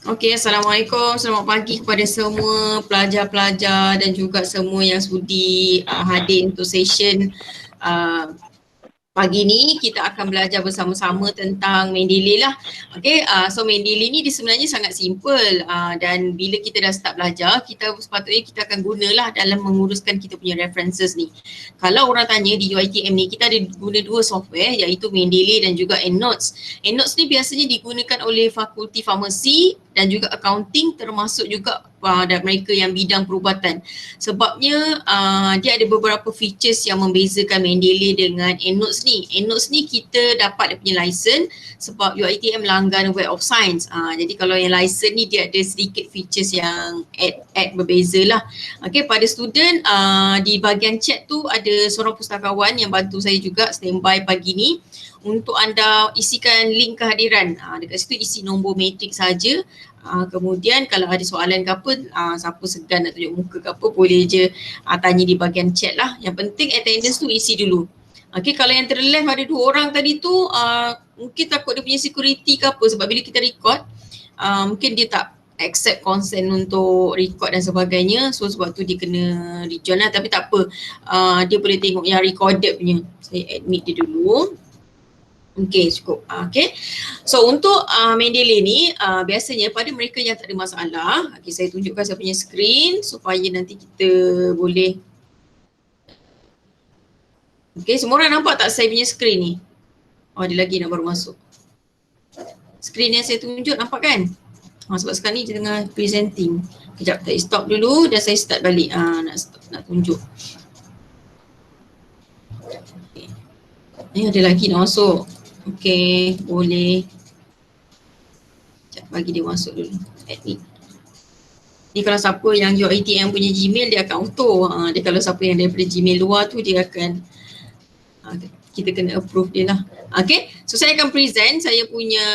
Okey, Assalamualaikum. Selamat pagi kepada semua pelajar-pelajar dan juga semua yang sudi hadir untuk session uh, pagi ni. Kita akan belajar bersama-sama tentang Mendeley lah. Okay, so Mendeley ni dia sebenarnya sangat simple dan bila kita dah start belajar, kita sepatutnya kita akan gunalah dalam menguruskan kita punya references ni. Kalau orang tanya di UiTM ni, kita ada guna dua software iaitu Mendeley dan juga EndNotes. EndNotes ni biasanya digunakan oleh fakulti farmasi dan juga accounting, termasuk juga dan mereka yang bidang perubatan. Sebabnya dia ada beberapa features yang membezakan Mendeley dengan EndNotes ni. EndNotes ni kita dapat dia punya license sebab UiTM langgan Web of Science. Jadi kalau yang license ni dia ada sedikit features yang add berbeza lah. Okay, pada student di bahagian chat tu ada seorang pustakawan yang bantu saya juga standby pagi ni untuk anda isikan link kehadiran. Dekat situ isi nombor matrik saja. Kemudian kalau ada soalan ke apa, siapa segan nak tunjuk muka ke apa, boleh je tanya di bahagian chat lah. Yang penting attendance tu isi dulu. Okay, kalau yang terleft ada 2 orang tadi tu, mungkin takut dia punya security ke apa, sebab bila kita record, mungkin dia tak accept consent untuk record dan sebagainya. So sebab tu dia kena rejoin lah, tapi tak apa. Dia boleh tengok yang recorded punya. Saya admit dia dulu. Okay, cukup. Okay. So untuk Mendeley ni, biasanya pada mereka yang tak ada masalah, okay, saya tunjukkan saya punya screen supaya nanti kita boleh. Okay, semua orang nampak tak saya punya screen ni? Oh, ada lagi nak baru masuk. Screen yang saya tunjuk nampak kan? Sebab sekarang ni dia tengah presenting. Kejap, saya stop dulu dan saya start balik. Nak tunjuk. Okay. Ni ada lagi nak masuk. Okay, boleh. Sekejap, bagi dia masuk dulu. Admin. Ni kalau siapa yang UiTM punya Gmail, dia akan auto. Dia kalau siapa yang daripada Gmail luar tu, dia akan kita kena approve dia lah. Okay, so saya akan present saya punya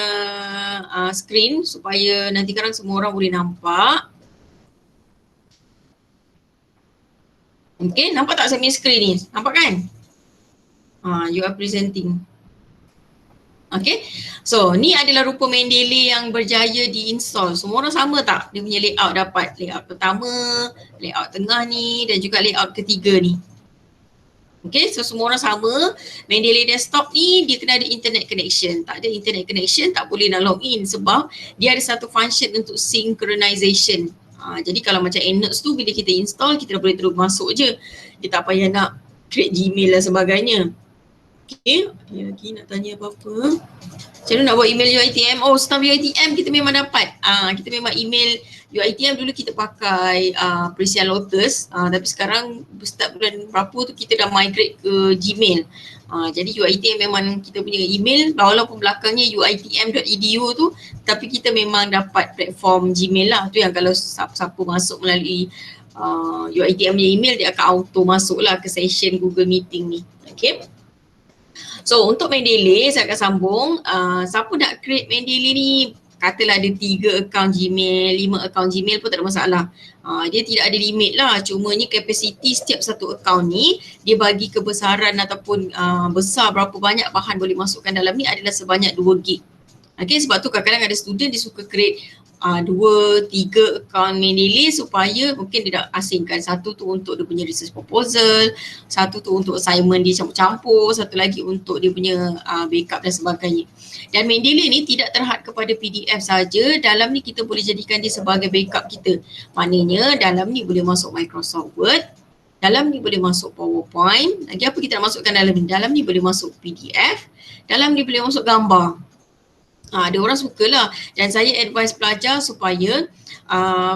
screen supaya nanti sekarang semua orang boleh nampak. Okay, nampak tak saya punya screen ni? Nampak kan? You are presenting. Okay, so ni adalah rupa Mendeley yang berjaya diinstall. Semua orang sama tak? Dia punya layout dapat. Layout pertama, layout tengah ni dan juga layout ketiga ni. Okay, so semua orang sama. Mendeley desktop ni dia kena ada internet connection. Tak ada internet connection tak boleh nak login sebab dia ada satu function untuk synchronization. Jadi kalau macam EndNotes tu bila kita install kita dah boleh terus masuk je. Dia tak payah nak create Gmail dan sebagainya. Okay, lagi nak tanya apa-apa. Macam mana nak buat email UiTM? Oh, staff UiTM kita memang dapat. Kita memang email UiTM dulu kita pakai Presian Lotus. Tapi sekarang start bulan berapa tu kita dah migrate ke Gmail. Jadi UiTM memang kita punya email walaupun belakangnya uitm.edu tu, tapi kita memang dapat platform Gmail lah. Tu yang kalau siapa masuk melalui UiTM punya email dia akan auto masuk lah ke session Google Meeting ni. Okay. So untuk Mendeley saya akan sambung. Siapa nak create Mendeley ni, katalah ada 3 akaun Gmail, 5 akaun Gmail pun tak ada masalah. Dia tidak ada limit lah, cumanya kapasiti setiap satu akaun ni dia bagi kebesaran ataupun besar berapa banyak bahan boleh masukkan dalam ni adalah sebanyak 2 gig. Okay, sebab tu kadang-kadang ada student dia suka create 2-3 akaun Mendeley supaya mungkin dia dah asingkan. Satu tu untuk dia punya research proposal, satu tu untuk assignment dia campur-campur, satu lagi untuk dia punya backup dan sebagainya. Dan Mendeley ni tidak terhad kepada PDF saja. Dalam ni kita boleh jadikan dia sebagai backup kita. Maknanya dalam ni boleh masuk Microsoft Word, dalam ni boleh masuk PowerPoint. Lagi apa kita nak masukkan dalam ni? Dalam ni boleh masuk PDF, dalam ni boleh masuk gambar. Ada orang sukalah dan saya advise pelajar supaya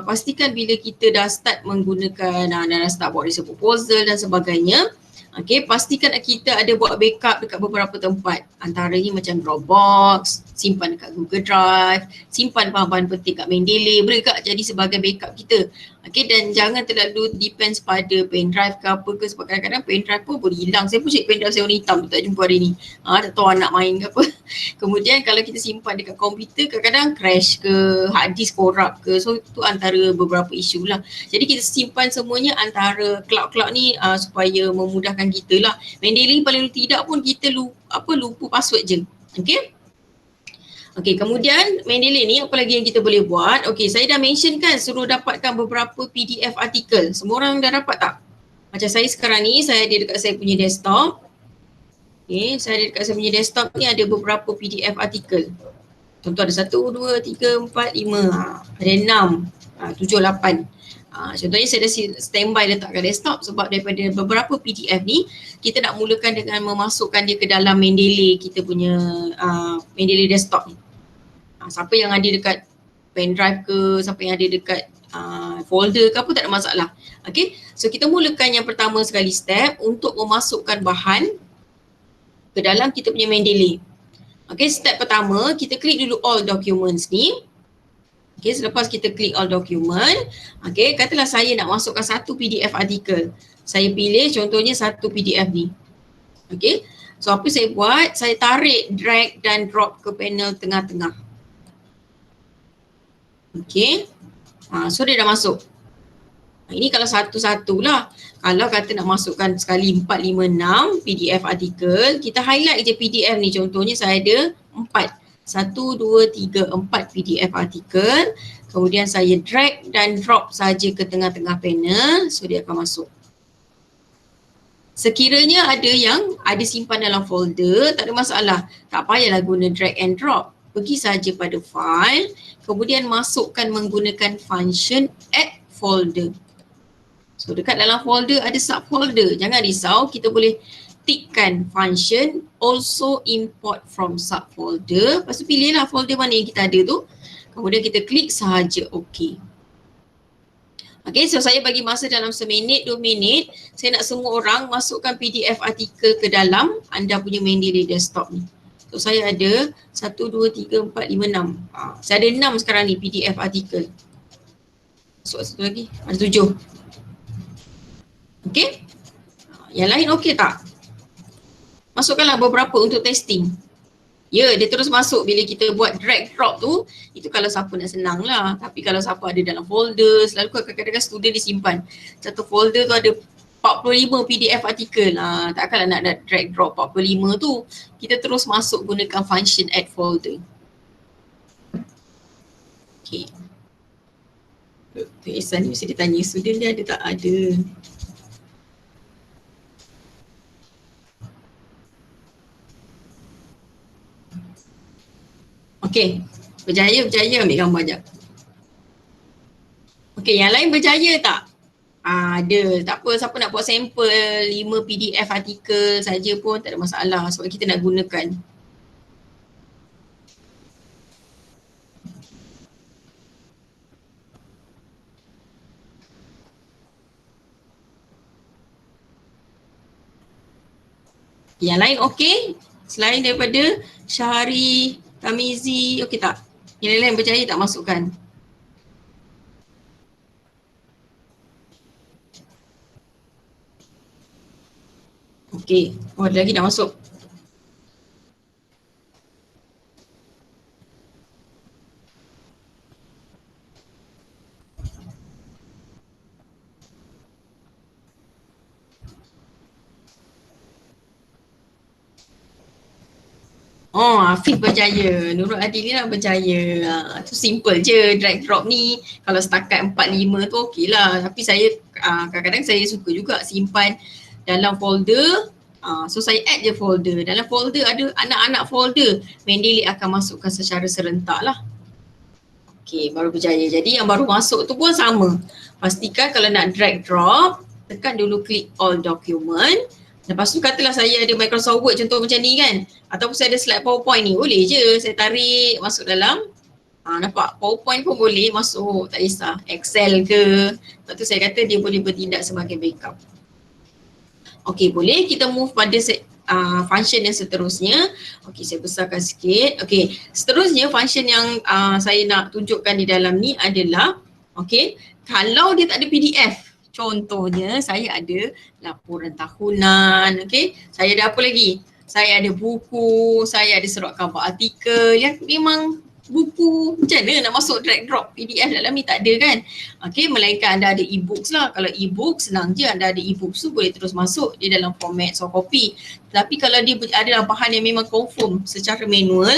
pastikan bila kita dah start menggunakan dah start buat research proposal dan sebagainya, okay, pastikan kita ada buat backup dekat beberapa tempat, antaranya macam Dropbox, simpan dekat Google Drive, simpan bahan-bahan penting kat Mendeley, boleh tak jadi sebagai backup kita. Okay, dan jangan terlalu depends pada pendrive ke apa ke, sebab kadang-kadang pendrive pun boleh hilang. Saya pun cek pendrive saya warna hitam tak jumpa hari ni. Tak tahu anak main ke apa. Kemudian kalau kita simpan dekat komputer kadang-kadang crash ke, hard disk corrupt ke. So itu antara beberapa isu lah. Jadi kita simpan semuanya antara cloud-cloud ni supaya memudahkan kita lah. Mendeley paling tidak pun kita lupa password je. Okay. Okey, kemudian Mendeley ni apa lagi yang kita boleh buat? Okey, saya dah mention kan suruh dapatkan beberapa PDF artikel. Semua orang dah dapat tak? Macam saya sekarang ni, saya ada dekat saya punya desktop. Okey, saya ada dekat saya punya desktop ni ada beberapa PDF artikel. Contoh ada 1, 2, 3, 4, 5, ada 6, 7, 8. Contohnya saya dah standby letakkan desktop sebab daripada beberapa PDF ni kita nak mulakan dengan memasukkan dia ke dalam Mendeley kita punya Mendeley desktop ni. Siapa yang ada dekat pendrive ke, siapa yang ada dekat folder ke apa tak ada masalah. Okay, so kita mulakan yang pertama sekali step untuk memasukkan bahan ke dalam kita punya Mendeley. Okay, step pertama kita klik dulu all documents ni. Okay, selepas kita klik all document, okay, katalah saya nak masukkan satu PDF artikel. Saya pilih contohnya satu PDF ni. Okay, so apa saya buat? Saya tarik, drag dan drop ke panel tengah-tengah. Okay, so dia dah masuk. Ini kalau satu-satu lah. Kalau kata nak masukkan sekali 4, 5, 6 PDF artikel, kita highlight je PDF ni. Contohnya saya ada 4. 1, 2, 3, 4 PDF artikel. Kemudian saya drag dan drop saja ke tengah-tengah panel. So dia akan masuk. Sekiranya ada yang ada simpan dalam folder, tak ada masalah. Tak payahlah guna drag and drop. Pergi saja pada file. Kemudian masukkan menggunakan function add folder. So dekat dalam folder ada subfolder. Jangan risau, kita boleh tikkan function also import from subfolder. Lepas tu pilihlah folder mana yang kita ada tu. Kemudian kita klik sahaja OK. Okay, so saya bagi masa dalam 1 minit, 2 minit. Saya nak semua orang masukkan PDF artikel ke dalam anda punya Mendeley desktop ni. So saya ada 1, 2, 3, 4, 5, 6. Saya ada 6 sekarang ni PDF artikel. Masuk satu lagi, ada 7. Okay, yang lain okey tak? Masukkanlah beberapa untuk testing. Ya, dia terus masuk bila kita buat drag drop tu. Itu kalau siapa nak senang lah. Tapi kalau siapa ada dalam folder, selalu kadang-kadang student disimpan. Satu folder tu ada 45 PDF artikel. Takkanlah nak drag drop 45 tu. Kita terus masuk gunakan function add folder. Okay. Dr. Ehsan ni mesti ditanya student dia ada tak? Ada. Okey, berjaya ambil gambar jap. Okey, yang lain berjaya tak? Ada, tak apa, siapa nak buat sampel 5 PDF artikel saja pun tak ada masalah sebab kita nak gunakan. Yang lain okey? Selain daripada Syahari, Tamizi, okey tak? Yang lain berjaya tak masukkan? Okey, ada lagi dah masuk. Oh, Afif berjaya. Nurul Adilina berjaya. Tu simple je drag drop ni. Kalau setakat 4-5 tu okey lah. Tapi saya kadang-kadang saya suka juga simpan dalam folder. So saya add je folder. Dalam folder ada anak-anak folder. Mendeley akan masukkan secara serentak lah. Okey, baru berjaya. Jadi yang baru masuk tu pun sama. Pastikan kalau nak drag drop, tekan dulu klik all document. Lepas tu katalah saya ada Microsoft Word contoh macam ni kan. Ataupun saya ada slide PowerPoint ni. Boleh je saya tarik masuk dalam. Nampak PowerPoint pun boleh masuk. Tak kisah. Excel ke. Lepas tu saya kata dia boleh bertindak sebagai backup. Okey, boleh kita move pada function yang seterusnya. Okey, saya besarkan sikit. Okey, seterusnya function yang saya nak tunjukkan di dalam ni adalah okey, kalau dia tak ada PDF. Contohnya saya ada laporan tahunan, okey. Saya ada apa lagi? Saya ada buku, saya ada surat khabar artikel yang memang buku macam mana nak masuk drag drop PDF dalam ni tak ada kan. Okey, melainkan anda ada e-books lah. Kalau e-book senang je, anda ada e-books tu boleh terus masuk di dalam format soft copy. Tapi kalau dia adalah bahan yang memang confirm secara manual,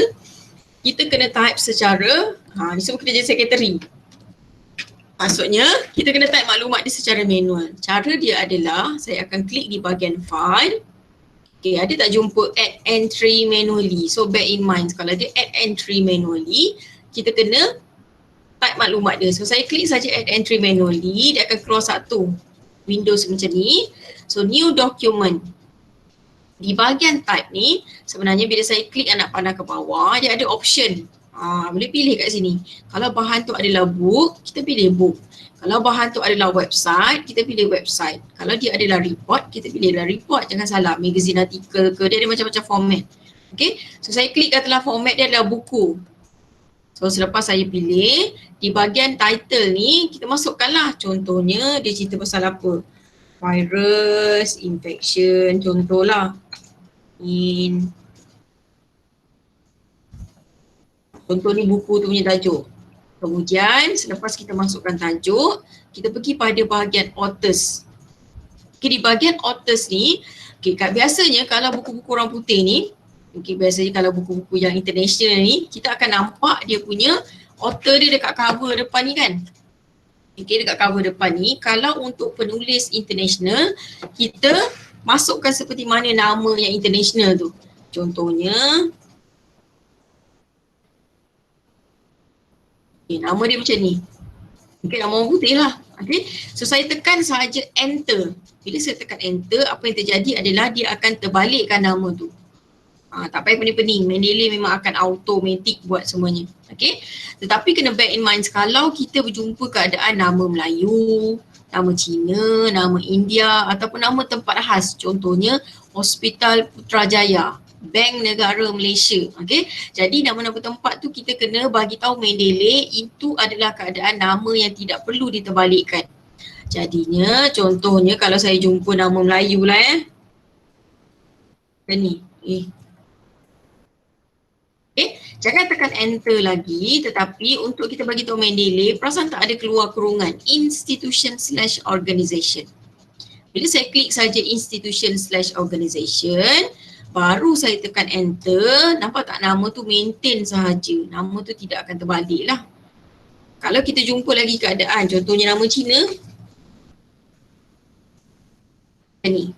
kita kena type secara, ni semua kena jadi secretary. Maksudnya, kita kena type maklumat dia secara manual. Cara dia adalah, saya akan klik di bahagian file. Okay, ada tak jumpa add entry manually? So bear in mind, kalau dia add entry manually, kita kena type maklumat dia. So saya klik saja add entry manually, dia akan keluar satu Windows macam ni. So new document. Di bahagian type ni, sebenarnya bila saya klik anak panah ke bawah, dia ada option. Boleh pilih kat sini. Kalau bahan tu adalah book, kita pilih book. Kalau bahan tu adalah website, kita pilih website. Kalau dia adalah report, kita pilihlah report. Jangan salah, magazine artikel ke, dia ada macam-macam format. Okay, so saya klik katalah format dia adalah buku. So selepas saya pilih, di bahagian title ni, kita masukkanlah. Contohnya, dia cerita pasal apa? Virus, infection, contohlah. Contoh ni buku tu punya tajuk. Kemudian selepas kita masukkan tajuk, kita pergi pada bahagian authors. Okay, di bahagian authors ni, okay, biasanya kalau buku-buku orang putih ni, okay, biasanya kalau buku-buku yang international ni, kita akan nampak dia punya author dia dekat cover depan ni kan. Okay, dekat cover depan ni, kalau untuk penulis international, kita masukkan seperti mana nama yang international tu. Contohnya, okay, nama dia macam ni. Okay, nama orang putih lah. Okay, so saya tekan sahaja enter. Bila saya tekan enter, apa yang terjadi adalah dia akan terbalikkan nama tu. Tak payah pening-pening, Mendeley memang akan automatic buat semuanya. Okay, tetapi kena bear in mind, kalau kita berjumpa keadaan nama Melayu, nama Cina, nama India ataupun nama tempat khas, contohnya Hospital Putrajaya, Bank Negara Malaysia. Okay, jadi nama-nama tempat tu kita kena bagi tahu Mendeley itu adalah keadaan nama yang tidak perlu diterbalikkan. Jadinya contohnya kalau saya jumpa nama Melayu lah ni. Okay, jangan tekan enter lagi, tetapi untuk kita bagi tahu Mendeley, perasan tak ada keluar kurungan institution/organization. Bila saya klik saja institution/organization, baru saya tekan enter, nampak tak nama tu maintain sahaja, nama tu tidak akan terbalik lah. Kalau kita jumpa lagi keadaan, contohnya nama Cina, ni.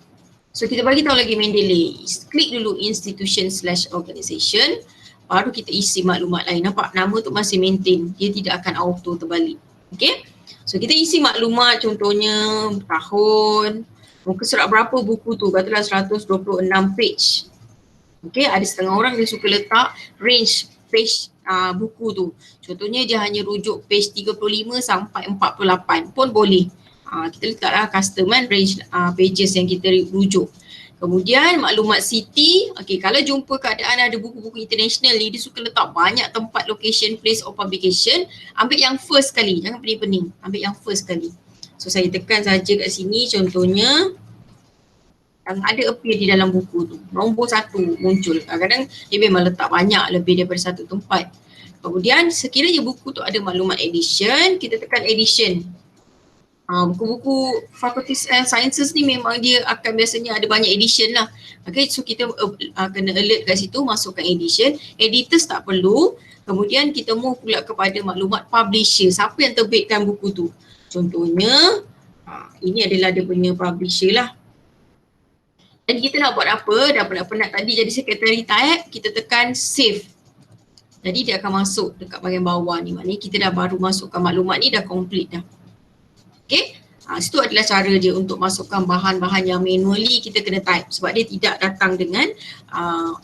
So kita bagi tahu lagi Mendeley, klik dulu institution/organization, baru kita isi maklumat lain. Nampak nama tu masih maintain, dia tidak akan auto terbalik. Okay, so kita isi maklumat, contohnya tahun, muka surat berapa buku tu, katalah 126 page. Okay, ada setengah orang dia suka letak range page buku tu. Contohnya dia hanya rujuk page 35 sampai 48 pun boleh. Kita letaklah custom range pages yang kita rujuk. Kemudian maklumat city, okay, kalau jumpa keadaan ada buku-buku international ni, dia suka letak banyak tempat, location, place of publication, ambil yang first sekali, jangan pening-pening, ambil yang first sekali. So saya tekan saja kat sini, contohnya yang ada appear di dalam buku tu, nombor 1 muncul. Kadang-kadang dia memang letak banyak, lebih daripada satu tempat. Kemudian sekiranya buku tu ada maklumat edition, kita tekan edition. Buku-buku Faculty Sciences ni memang dia akan biasanya ada banyak edition lah. Okay, so kita kena alert kat situ, masukkan edition. Editors tak perlu. Kemudian kita move pula kepada maklumat publisher. Siapa yang terbitkan buku tu? Contohnya, ini adalah dia punya publisher lah. Dan kita nak buat apa? Dah penat-penat tadi jadi secretary type, kita tekan save. Jadi dia akan masuk dekat bahagian bawah ni. Maknanya kita dah baru masukkan maklumat ni, dah complete dah. Okay, situ adalah cara dia untuk masukkan bahan-bahan yang manually kita kena type sebab dia tidak datang dengan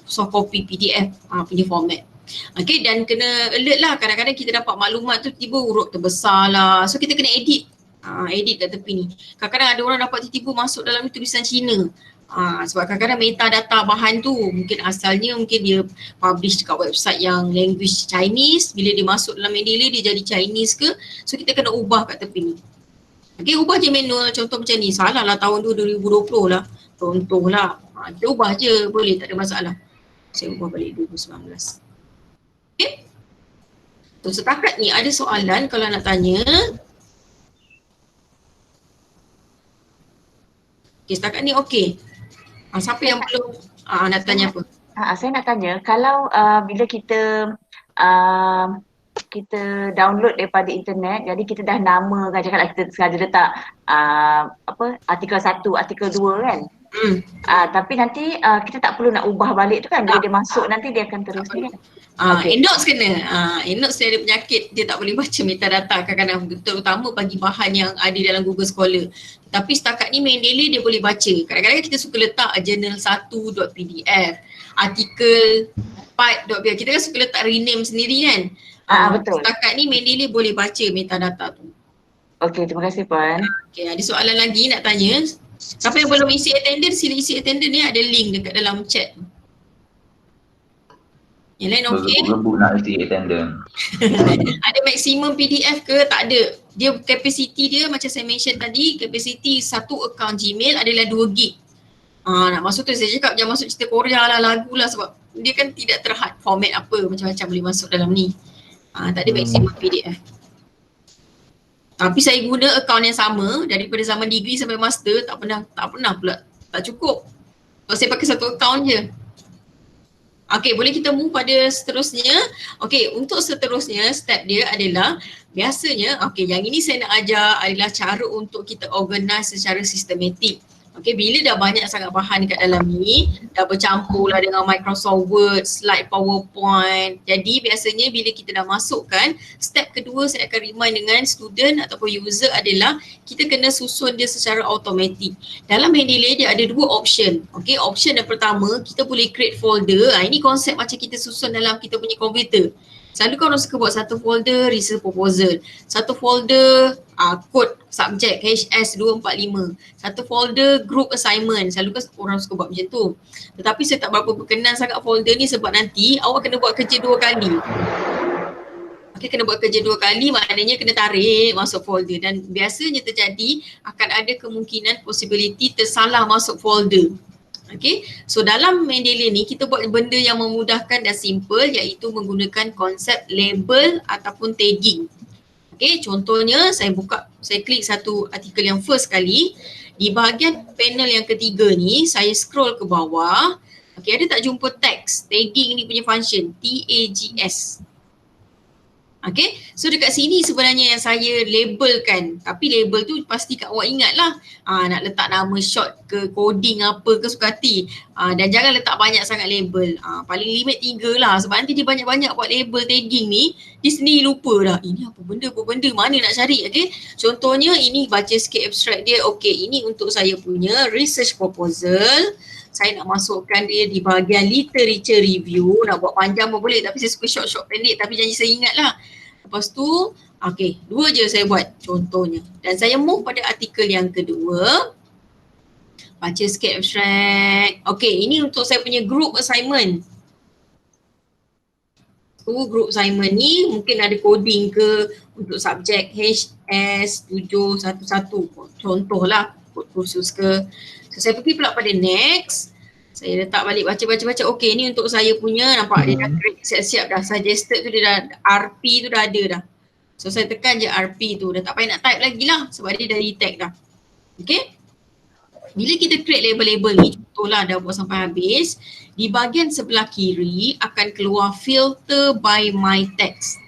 soft copy PDF punya format. Okay, dan kena alert lah, kadang-kadang kita dapat maklumat tu tiba huruf terbesar lah, so kita kena edit, edit kat tepi ni. Kadang-kadang ada orang dapat tiba-tiba masuk dalam tulisan Cina. Sebab kadang-kadang metadata bahan tu mungkin asalnya dia publish dekat website yang language Chinese, bila dia masuk dalam Mendeley dia jadi Chinese ke, so kita kena ubah kat tepi ni. Okay, ubah je manual, contoh macam ni, salah lah tahun tu 2020 lah, contoh lah. Kita ubah je, boleh, tak ada masalah. Saya ubah balik 2019. Okay. So setakat ni ada soalan kalau nak tanya. Okay, setakat ni okey. Siapa yang belum nak tanya apa? Saya nak tanya, kalau bila kita kita download daripada internet, jadi kita dah namakan, cakaplah kita sengaja letak artikel 1, artikel 2 kan. Tapi nanti kita tak perlu nak ubah balik tu kan, bila dia masuk nanti dia akan terus ni kan. Enox kena. Enox dia ada penyakit, dia tak boleh baca metadata kadang-kadang, terutama bagi bahan yang ada dalam Google Scholar. Tapi setakat ni Mendeley dia boleh baca. Kadang-kadang kita suka letak journal1.pdf, artikel 4.pdf. Kita kan suka letak rename sendiri kan. Betul. Setakat ni Mendeley boleh baca metadata tu. Okey, terima kasih Puan. Okey, ada soalan lagi nak tanya? Siapa yang belum isi attendance, sila isi attendance ni, ada link dekat dalam chat. Yang lain okey? Berebut nak isi attendance. Ada maksimum PDF ke? Tak ada. Dia capacity dia macam saya mention tadi, capacity satu account Gmail adalah 2 gig. Nak masuk tu saya cakap jangan masuk cerita Korea lah, lagu lah, sebab dia kan tidak terhad format apa, macam-macam boleh masuk dalam ni. Tak ada maksimum PDF. Tapi saya guna account yang sama daripada zaman degree sampai master, tak pernah pula tak cukup. So saya pakai satu account je. Okay, boleh kita move pada seterusnya. Okay, untuk seterusnya step dia adalah biasanya, okay, yang ini saya nak ajar adalah cara untuk kita organize secara sistematik. Okay, bila dah banyak sangat bahan dekat dalam ni, dah bercampur lah dengan Microsoft Word, slide PowerPoint. Jadi biasanya bila kita dah masukkan, step kedua saya akan remind dengan student ataupun user adalah kita kena susun dia secara automatik. Dalam Mendeley dia ada 2 option. Okay, option yang pertama, kita boleh create folder. Ini konsep macam kita susun dalam kita punya komputer. Selalu kan orang suka buat satu folder research proposal, satu folder code subjek HS245, satu folder group assignment. Selalu kan orang suka buat macam tu. Tetapi saya tak berapa berkenan sangat folder ni sebab nanti awak kena buat kerja 2 kali. Okay, kena buat kerja 2 kali, maknanya kena tarik masuk folder, dan biasanya terjadi akan ada kemungkinan possibility tersalah masuk folder. Okay, so dalam Mendeley ni kita buat benda yang memudahkan dan simple, iaitu menggunakan konsep label ataupun tagging. Okay, contohnya saya klik satu artikel yang first kali, di bahagian panel yang ketiga ni saya scroll ke bawah. Okay, ada tak jumpa teks, tagging ni punya function, TAGS. Okay, so dekat sini sebenarnya yang saya labelkan, tapi label tu pastikan awak ingat lah, nak letak nama short ke, coding apa ke, suka hati. Dan jangan letak banyak sangat label, paling limit 3 lah, sebab nanti dia banyak-banyak buat label tagging ni, dia sendiri lupa dah, ini apa benda, mana nak cari. Okay, contohnya ini baca sikit abstract dia. Okay, ini untuk saya punya research proposal. Saya nak masukkan dia di bahagian literature review, nak buat panjang pun boleh, tapi saya suka short pendek, tapi janji saya ingat lah. Lepas tu, okay, 2 je saya buat contohnya. Dan saya move pada artikel yang kedua. Baca sikit abstract. Okay, ini untuk saya punya group assignment. Group assignment ni mungkin ada coding ke untuk subjek HS711. Contohlah, kod khusus ke. So saya pergi pula pada next. Saya letak balik baca. Okay, ni untuk saya punya, nampak dia dah create siap-siap dah. Suggested tu dia dah, RP tu dah ada dah. So saya tekan je RP tu, dah tak payah nak type lagi lah sebab dia dah detect dah. Okay. Bila kita create label-label ni, contohlah dah buat sampai habis, di bahagian sebelah kiri akan keluar filter by my text.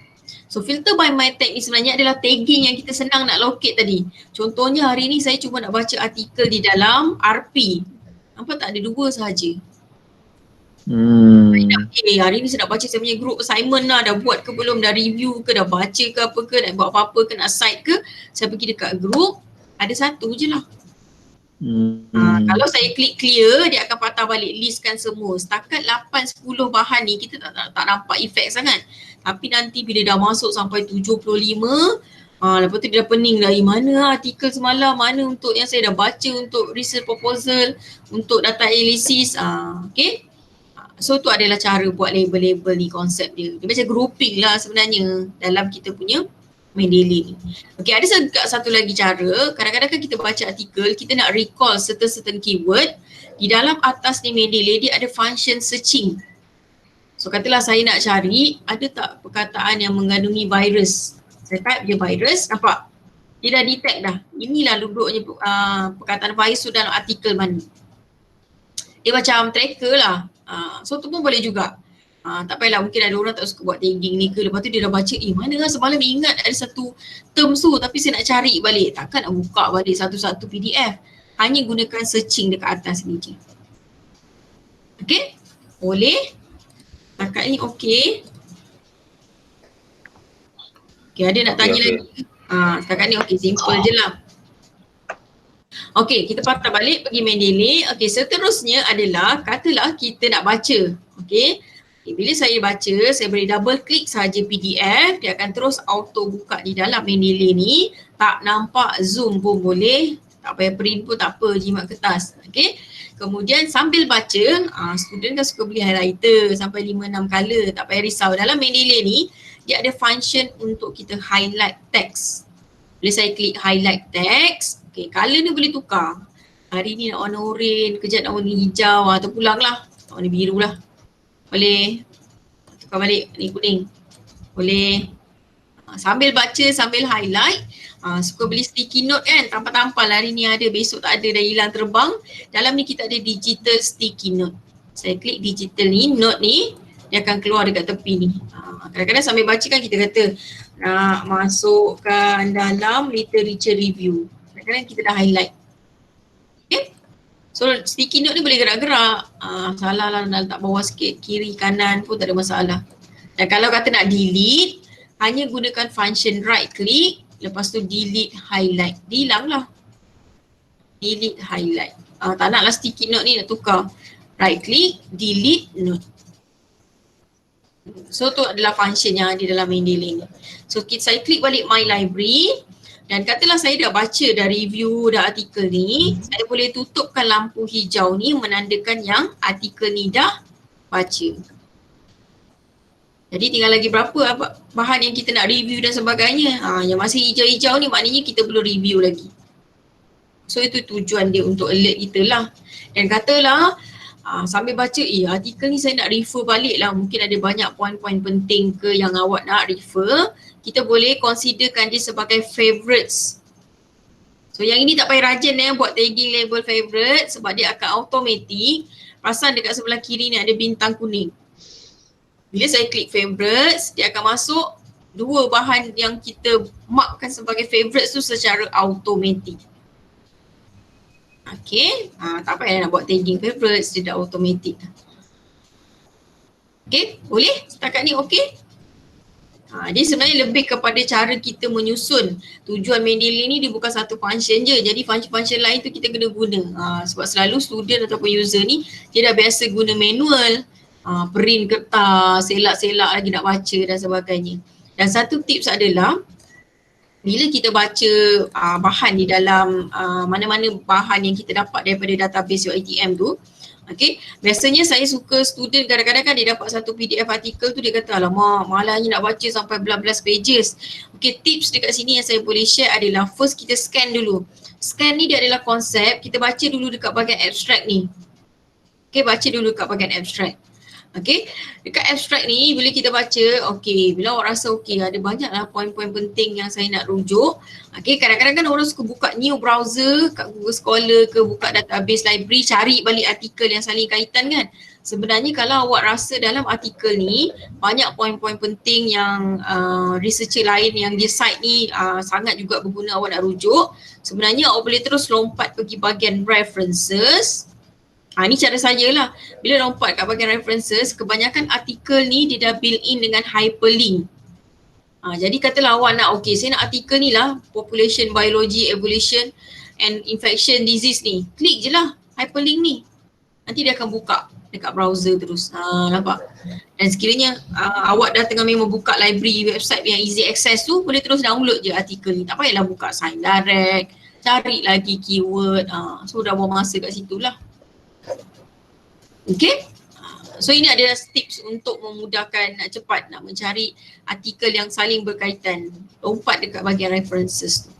So filter by my tag ni sebenarnya adalah tagging yang kita senang nak locate tadi. Contohnya hari ni saya cuma nak baca artikel di dalam RP. Nampak tak, ada 2 sahaja. Hari ni saya nak baca saya punya group assignment lah, dah buat ke belum, dah review ke, dah baca ke apa ke, nak buat apa-apa ke, nak cite ke. Saya pergi dekat group, ada 1 je lah. Kalau saya klik clear, dia akan patah balik listkan semua. Setakat 8-10 bahan ni kita tak nampak efek sangat. Tapi nanti bila dah masuk sampai 75, lepas tu dia dah pening dah, mana artikel semalam, mana untuk yang saya dah baca untuk research proposal, untuk data analysis. Okay. So tu adalah cara buat label-label ni, konsep dia. Dia macam grouping lah sebenarnya dalam kita punya Mendeley ni. Okay, ada satu lagi cara. Kadang-kadang kan kita baca artikel, kita nak recall certain keyword. Di dalam atas ni Mendeley dia ada function searching. So katalah saya nak cari, ada tak perkataan yang mengandungi virus. Saya type je virus, nampak? Dia dah detect dah. Inilah duduknya perkataan virus tu dalam artikel mana. Dia macam tracker lah. So tu pun boleh juga. Tak payahlah, mungkin ada orang tak suka buat tagging ni ke, lepas tu dia dah baca, mana lah semalam ingat ada satu term tu tapi saya nak cari balik. Takkan nak buka balik satu-satu PDF. Hanya gunakan searching dekat atas ni je. Okay? Boleh? Setakat ni okay. Okay, ada nak tanya lagi? Setakat ni okay, simple je lah. Okay, kita patah balik pergi Mendeley. Okay, seterusnya adalah katalah kita nak baca. Okay, bila saya baca, saya boleh double klik saja PDF. Dia akan terus auto buka di dalam Mendeley ni. Tak nampak zoom pun boleh. Tak payah print pun tak apa, jimat kertas. Okay, kemudian sambil baca, student kan suka beli highlighter sampai 5-6 color. Tak payah risau. Dalam Mendeley ni, dia ada function untuk kita highlight text. Bila saya klik highlight text, okay, color ni boleh tukar. Hari ni nak warna oren, kejap nak warna hijau atau pulang lah. Warna biru lah. Boleh. Tukar balik, ni kuning. Boleh. Sambil baca, sambil highlight. Suka beli sticky note kan, tampal-tampal hari ni ada, besok tak ada, dah hilang terbang. Dalam ni kita ada digital sticky note. Saya klik digital ni, note ni, dia akan keluar dekat tepi ni. Kadang-kadang sambil baca kan kita kata nak masukkan dalam literature review. Kadang-kadang kita dah highlight. Okay. So sticky note ni boleh gerak-gerak. Salah lah nak letak bawah sikit, kiri kanan pun tak ada masalah. Dan kalau kata nak delete, hanya gunakan function right click, lepas tu delete highlight. Hilang lah. Delete highlight. Tak nak lah sticky note ni, nak tukar. Right click, delete note. So tu adalah function yang ada dalam Mendeley ni. So saya klik balik my library dan katalah saya dah baca, dah review, dah artikel ni, saya boleh tutupkan lampu hijau ni menandakan yang artikel ni dah baca. Jadi tinggal lagi berapa bahan yang kita nak review dan sebagainya. Yang masih hijau-hijau ni maknanya kita perlu review lagi. So itu tujuan dia untuk alert kita lah. Dan katalah sambil baca, artikel ni saya nak refer balik lah. Mungkin ada banyak poin-poin penting ke yang awak nak refer. Kita boleh considerkan dia sebagai favorites. So yang ini tak payah rajin buat tagging label favorite sebab dia akan automatic. Perasan dekat sebelah kiri ni ada bintang kuning. Bila saya klik favorites, dia akan masuk dua bahan yang kita markkan sebagai favorites tu secara automatic. Okay, tak payah nak buat tagging favorites, dia dah automatic. Okay, boleh? Setakat ni okay? Dia sebenarnya lebih kepada cara kita menyusun. Tujuan Mendeley ni dia bukan satu function je, jadi function-function lain tu kita kena guna. Sebab selalu student ataupun user ni, dia dah biasa guna manual, print kertas, selak-selak lagi nak baca dan sebagainya. Dan satu tips adalah, bila kita baca bahan di dalam mana-mana bahan yang kita dapat daripada database UiTM tu, okay, biasanya saya suka student kadang-kadang kan dia dapat satu PDF artikel tu dia kata alamak malahnya nak baca sampai belas-belas pages. Okay, tips dekat sini yang saya boleh share adalah first kita scan dulu. Scan ni dia adalah konsep, kita baca dulu dekat bahagian abstract ni. Okay, baca dulu dekat bahagian abstract. Okay, dekat abstract ni bila kita baca, okay, bila awak rasa okay, ada banyaklah poin-poin penting yang saya nak rujuk. Okay, kadang-kadang kan orang suka buka new browser kat Google Scholar ke, buka database library, cari balik artikel yang saling kaitan kan. Sebenarnya kalau awak rasa dalam artikel ni banyak poin-poin penting yang researcher lain yang dia cite ni sangat juga berguna awak nak rujuk, sebenarnya awak boleh terus lompat pergi bahagian references. Ni cara saya lah. Bila lompat kat bahagian references, kebanyakan artikel ni dia dah built in dengan hyperlink. Jadi katalah awak nak, okay, saya nak artikel ni lah, population, biology, evolution and infection disease ni. Klik je lah hyperlink ni. Nanti dia akan buka dekat browser terus. Nampak? Dan sekiranya awak dah tengah memang buka library website yang easy access tu, boleh terus download je artikel ni. Tak payahlah buka sign direct, cari lagi keyword. So dah buang masa kat situ lah. Okay, so ini adalah tips untuk memudahkan nak cepat nak mencari artikel yang saling berkaitan. Lompat dekat bahagian references tu.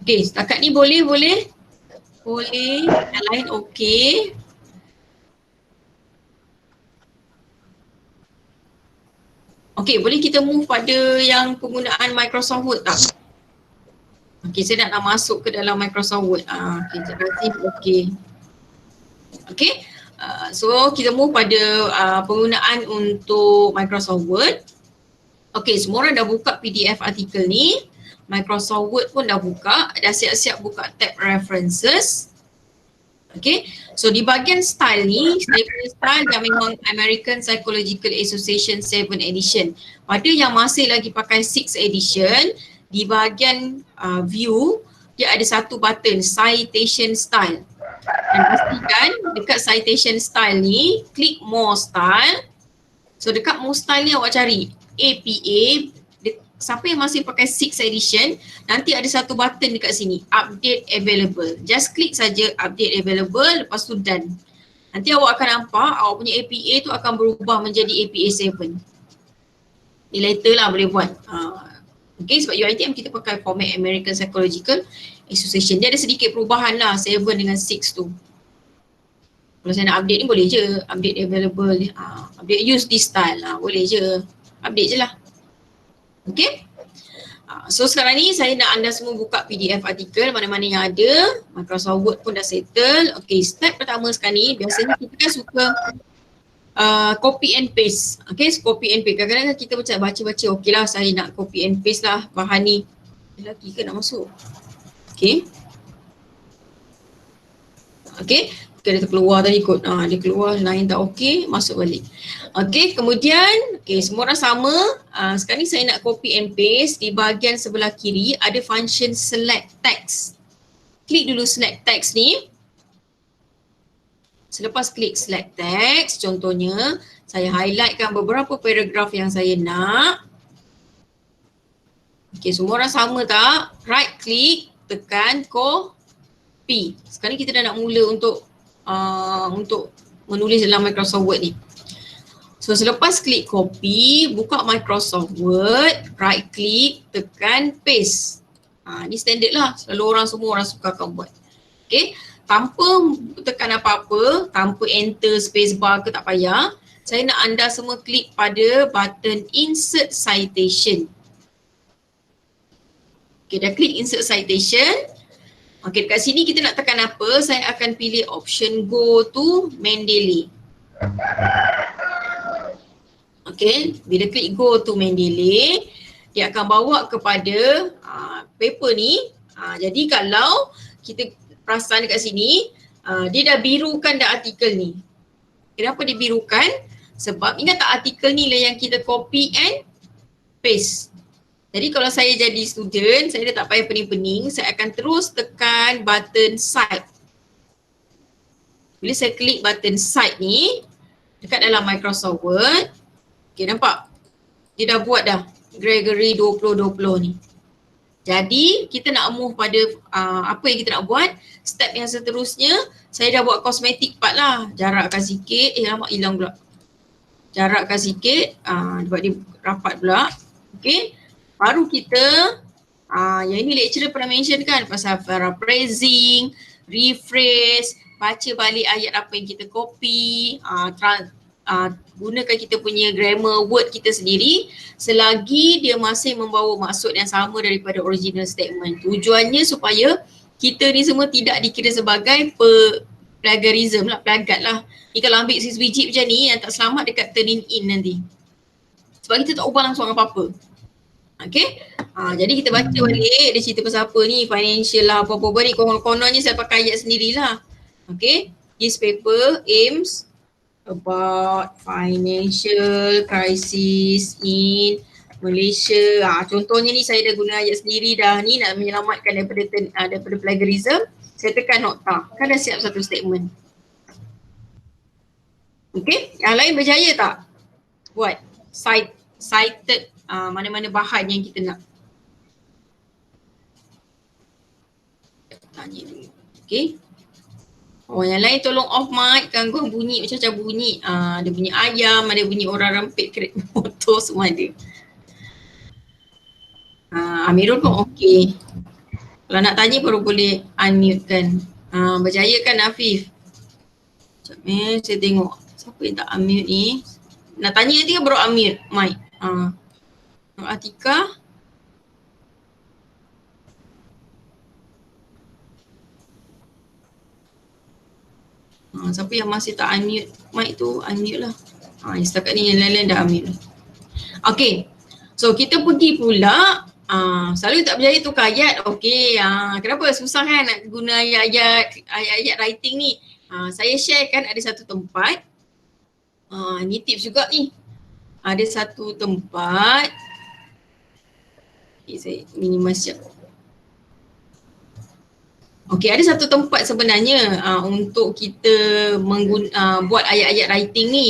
Okay, setakat ni boleh? Boleh? Yang lain okay. Okay, boleh kita move pada yang penggunaan Microsoft Word tak? Okay, saya nak masuk ke dalam Microsoft Word. Okay, terima kasih. Okay. So kita move pada penggunaan untuk Microsoft Word. Okay, semua orang dah buka PDF artikel ni. Microsoft Word pun dah buka, dah siap-siap buka tab references. Okay, so di bahagian style ni, saya punya style dah memang American Psychological Association 7 edition. Pada yang masih lagi pakai 6 edition, di bahagian view, dia ada satu button, citation style. Dan pastikan dekat citation style ni, klik more style. So dekat more style ni awak cari APA. Siapa yang masih pakai 6 edition, nanti ada satu button dekat sini, update available. Just klik saja update available, lepas tu done. Nanti awak akan nampak awak punya APA tu akan berubah menjadi APA 7. Ni later lah boleh buat. Okay, sebab UiTM kita pakai format American Psychological Association. Dia ada sedikit perubahan lah 7 dengan 6 tu. Kalau saya nak update ni boleh je, update available, update use this style, boleh je, update je lah. Okay. So sekarang ni saya nak anda semua buka PDF artikel mana-mana yang ada. Microsoft Word pun dah settle. Okay, step pertama sekarang ni biasanya kita kan suka copy and paste. Okay, so copy and paste. Kadang-kadang kita macam baca-baca, okay lah saya nak copy and paste lah bahan ni. Lelaki ke nak masuk? Okay. Okay. Okay, dia terkeluar tadi kot. Dia keluar, lain tak okey, masuk balik. Okay, kemudian, okay, semua orang sama. Sekarang ni saya nak copy and paste. Di bahagian sebelah kiri ada function select text. Klik dulu select text ni. Selepas klik select text, contohnya, saya highlightkan beberapa paragraf yang saya nak. Okay, semua orang sama tak? Right click, tekan copy. Sekarang ni kita dah nak mula untuk menulis dalam Microsoft Word ni. So selepas klik copy, buka Microsoft Word, right click, tekan paste. Ni standard lah, selalu semua orang suka akan buat. Okay, tanpa tekan apa-apa, tanpa enter space bar ke tak payah, saya nak anda semua klik pada button insert citation. Okay, dah klik insert citation. Okay, dekat sini kita nak tekan apa? Saya akan pilih option go to Mendeley. Okay, bila klik go to Mendeley, dia akan bawa kepada paper ni. Jadi kalau kita perasan dekat sini, dia dah birukan dah artikel ni. Kenapa dia birukan? Sebab ingat tak artikel ni lah yang kita copy and paste. Jadi kalau saya jadi student, saya dah tak payah pening-pening, saya akan terus tekan button cite. Bila saya klik button cite ni, dekat dalam Microsoft Word, okay, nampak? Dia dah buat dah Gregory 2020 ni. Jadi kita nak move pada apa yang kita nak buat. Step yang seterusnya, saya dah buat cosmetic part lah. Jarakkan sikit, lama hilang pula. Jarakkan sikit, buat dia rapat pula. Okay. Baru kita, yang ini lecturer pernah mention kan pasal paraphrasing, rephrase, baca balik ayat apa yang kita copy, gunakan kita punya grammar word kita sendiri selagi dia masih membawa maksud yang sama daripada original statement. Tujuannya supaya kita ni semua tidak dikira sebagai plagiarism lah, plagiat lah. Ni kalau ambil sebiji macam ni yang tak selamat dekat turning in nanti. Sebab kita tak ubah langsung apa-apa. Okay, jadi kita baca balik dia cerita pasal apa ni, financial lah, apa-apa ni, kononnya saya pakai ayat sendirilah. Okay, this paper aims about financial crisis in Malaysia. Contohnya ni saya dah guna ayat sendiri dah ni nak menyelamatkan daripada plagiarism. Saya tekan nota, kan dah siap satu statement. Okay, yang lain berjaya tak? Buat cited mana-mana bahan yang kita nak. Tanya dulu. Okay. Yang lain tolong off mic, gangguan bunyi macam-macam bunyi. Ada bunyi ayam, ada bunyi orang rempit kereta motor, semua ada. Amirul pun okey. Kalau nak tanya baru boleh unmute kan. Berjaya kan Afif? Sekejap saya tengok. Siapa yang tak unmute ni? Nak tanya nanti kan baru unmute mic. Atika. Siapa yang masih tak unmute mic tu, unmute lah. Setakat ni yang lain-lain dah unmute. Okay, so kita pergi pula, selalu tak berjaya tukar ayat. Okay, kenapa susah kan nak guna ayat-ayat writing ni. Saya share kan ada satu tempat, ni tips juga ni. Ada satu tempat, okay, saya minimize sekejap. Okay, ada satu tempat sebenarnya untuk kita buat ayat-ayat writing ni,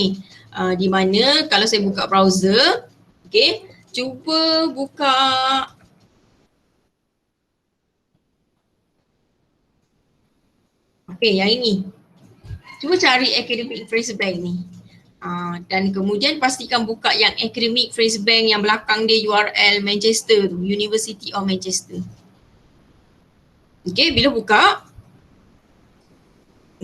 di mana kalau saya buka browser, okay, cuba buka yang ini. Cuba cari Academic Phrase Bank ni. Dan kemudian pastikan buka yang Academic Phrase Bank yang belakang dia URL Manchester tu, University of Manchester. Okay, bila buka,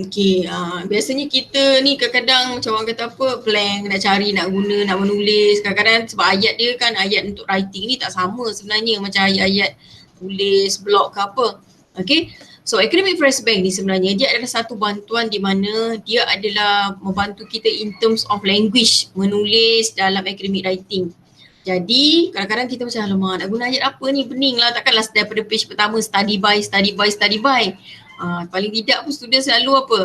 okay, biasanya kita ni kadang-kadang macam orang kata apa, blank, nak cari, nak guna, nak menulis. Kadang-kadang sebab ayat dia kan, ayat untuk writing ni tak sama sebenarnya macam ayat-ayat tulis, blog ke apa. Okay, so Academic Phrase Bank ni sebenarnya dia adalah satu bantuan di mana dia adalah membantu kita in terms of language, menulis dalam academic writing. Jadi kadang-kadang kita macam alamak nak guna ayat apa ni, pening lah, takkanlah daripada page pertama study by. Paling tidak pun student selalu apa,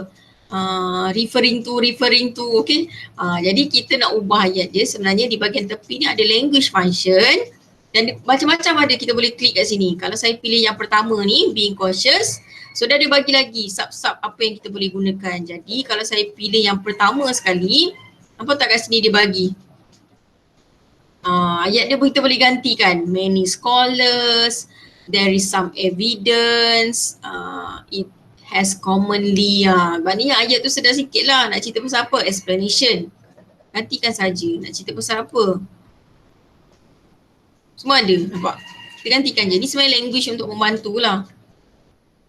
referring to, okay. Jadi kita nak ubah ayat dia, sebenarnya di bahagian tepi ni ada language function dan macam-macam ada, kita boleh klik kat sini. Kalau saya pilih yang pertama ni, being cautious, so dia ada bagi lagi sub-sub apa yang kita boleh gunakan. Jadi kalau saya pilih yang pertama sekali, nampak tak kat sini dia bagi ayat dia kita boleh gantikan. Many scholars, there is some evidence, it has commonly. Maknanya ayat tu sedar sikit lah. Nak cerita pasal apa? Explanation. Gantikan saja. Nak cerita pasal apa? Semua ada, nampak? Kita gantikan je. Ni sebenarnya language untuk membantu lah.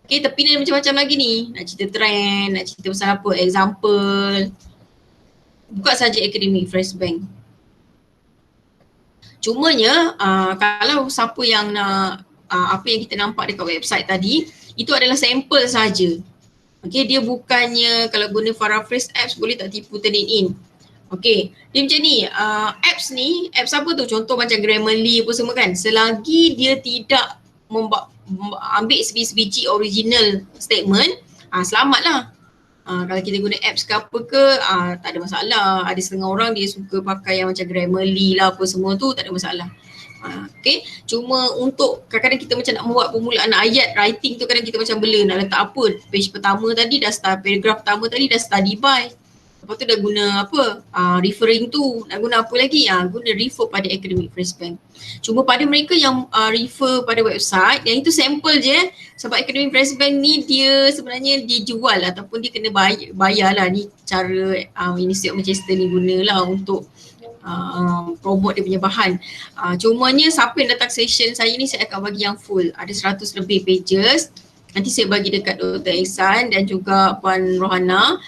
Okay, tapi ni macam-macam lagi ni. Nak cerita trend, nak cerita pasal apa? Example. Buka saja Academic Phrase Bank. Cumanya kalau siapa yang nak apa yang kita nampak dekat website tadi, itu adalah sampel saja. Okay, dia bukannya kalau guna Paraphrase apps boleh tak tipu turn it in. Okay, dia macam ni, apps apa tu, contoh macam Grammarly apa semua kan, selagi dia tidak ambil sebiji original statement, selamatlah. Kalau kita guna apps ke apa ke, tak ada masalah. Ada setengah orang dia suka pakai yang macam Grammarly lah apa semua tu, tak ada masalah. Okay, cuma untuk kadang-kadang kita macam nak membuat permulaan ayat writing tu, kadang kita macam bela nak letak apa, page pertama tadi dah start, paragraph pertama tadi dah study by, lepas tu dah guna apa, referring to, nak guna apa lagi, guna refer pada Academic Phrase Bank. Cuma pada mereka yang refer pada website, yang itu sampel je, sebab Academic Phrase Bank ni dia sebenarnya dia jual ataupun dia kena bayar lah. Ni cara University of Manchester ni gunalah untuk promote dia punya bahan. Cumanya siapa yang datang session saya ni, saya akan bagi yang full, ada 100 lebih pages. Nanti saya bagi dekat Dr. Ihsan dan juga Puan Rohana.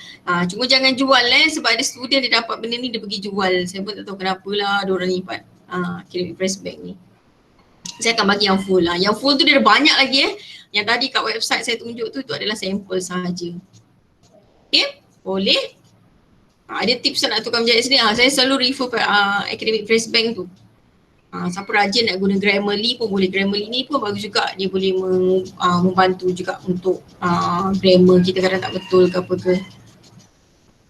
Cuma jangan jual sebab ada student dia dapat benda ni dia pergi jual. Saya pun tak tahu kenapa lah diorang ni buat Academic Phrase Bank ni. Saya akan bagi yang full lah. Yang full tu dia ada banyak lagi Yang tadi kat website saya tunjuk tu, itu adalah sampel sahaja. Okay, boleh? Ada tips nak tukar menjadi sini. Saya selalu refer Academic Phrase Bank tu. Siapa rajin nak guna Grammarly pun boleh. Grammarly ni pun bagus juga. Dia boleh membantu juga untuk grammar kita kadang tak betul ke apa ke.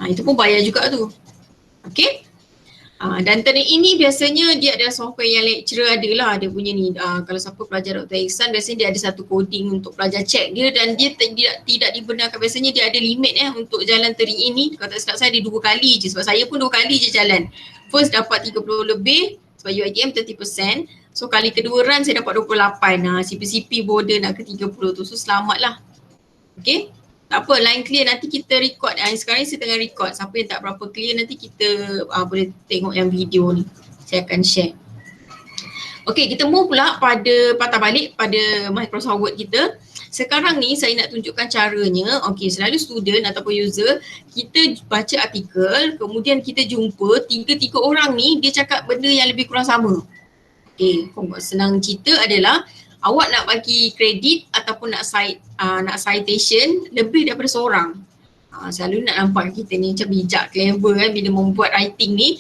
Itu pun bayar juga tu. Okay. Dan turn ini biasanya dia adalah software yang lecturer ada lah. Dia punya ni. Kalau siapa pelajar Dr. Ihsan, biasanya dia ada satu coding untuk pelajar check dia, dan dia tidak dibenarkan. Biasanya dia ada limit untuk jalan turn ini. Kalau tak silap saya ada 2 kali je. Sebab saya pun 2 kali je jalan. First dapat 30 lebih. Sebab UiTM 30%. So kali kedua run saya dapat 28. CPCP border nak ke 30 tu. So selamat lah. Okay. Tak apa, line clear, nanti kita record. Sekarang ni saya tengah record. Siapa yang tak berapa clear nanti kita boleh tengok yang video ni. Saya akan share. Okay, kita move pula pada patah balik pada Microsoft Word kita. Sekarang ni saya nak tunjukkan caranya. Okay, selalu student ataupun user, kita baca artikel, kemudian kita jumpa 3 orang ni dia cakap benda yang lebih kurang sama. Okay, senang cerita adalah awak nak bagi kredit ataupun nak citation lebih daripada seorang. Selalu nak nampak kita ni macam bijak, clever kan bila membuat writing ni.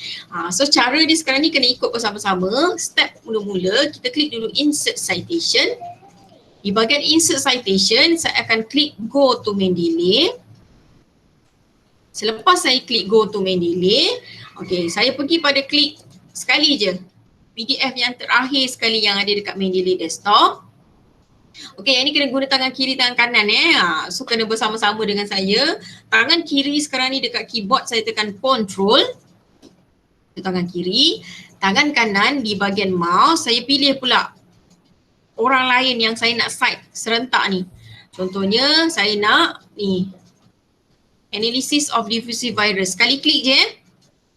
So cara dia sekarang ni kena ikut bersama-sama. Step mula-mula kita klik dulu insert citation. Di bahagian insert citation, saya akan klik go to Mendeley. Selepas saya klik go to Mendeley, okay, saya pergi pada klik sekali je PDF yang terakhir sekali yang ada dekat Mendeley desktop. Okay, yang ni kena guna tangan kiri, tangan kanan So kena bersama-sama dengan saya. Tangan kiri sekarang ni dekat keyboard saya tekan control. Itu tangan kiri. Tangan kanan di bahagian mouse saya pilih pula orang lain yang saya nak cite serentak ni. Contohnya saya nak ni analysis of diffusive virus. Sekali klik je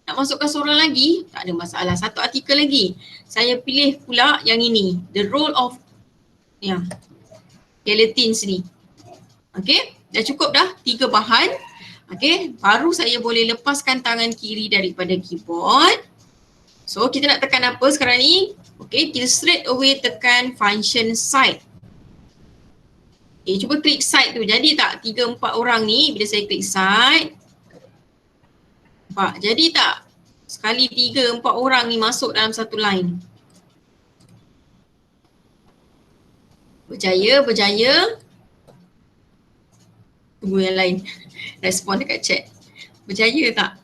Nak masukkan seorang lagi, tak ada masalah. Satu artikel lagi. Saya pilih pula yang ini. The role of guillotines ni. Okay, dah cukup dah 3 bahan. Okay, baru saya boleh lepaskan tangan kiri daripada keyboard. So kita nak tekan apa sekarang ni? Okay, kita straight away tekan function cite. Okay, cuba klik cite tu. Jadi tak 3-4 orang ni bila saya klik cite? Nampak? Jadi tak? Sekali 3-4 orang ni masuk dalam satu line. Berjaya, berjaya. Tunggu yang lain. Respon dekat chat. Berjaya tak?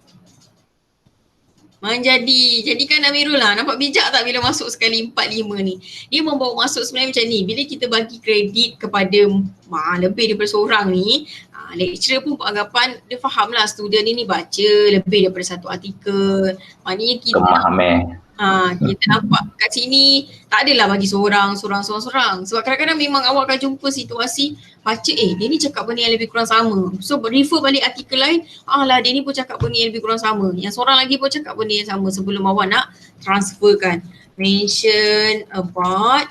Menjadi. Jadikan Amirul lah. Nampak bijak tak bila masuk sekali 4-5 ni? Dia membawa masuk sebenarnya macam ni. Bila kita bagi kredit kepada lebih daripada seorang ni, lecturer pun beranggapan dia faham lah student ni baca lebih daripada satu artikel. Maknanya kita kita nampak kat sini tak adalah bagi seorang. Sebab kadang-kadang memang awak akan jumpa situasi baca dia ni cakap benda yang lebih kurang sama. So refer balik artikel lain, dia ni pun cakap benda yang lebih kurang sama. Yang seorang lagi pun cakap benda yang sama sebelum awak nak transferkan. Mention about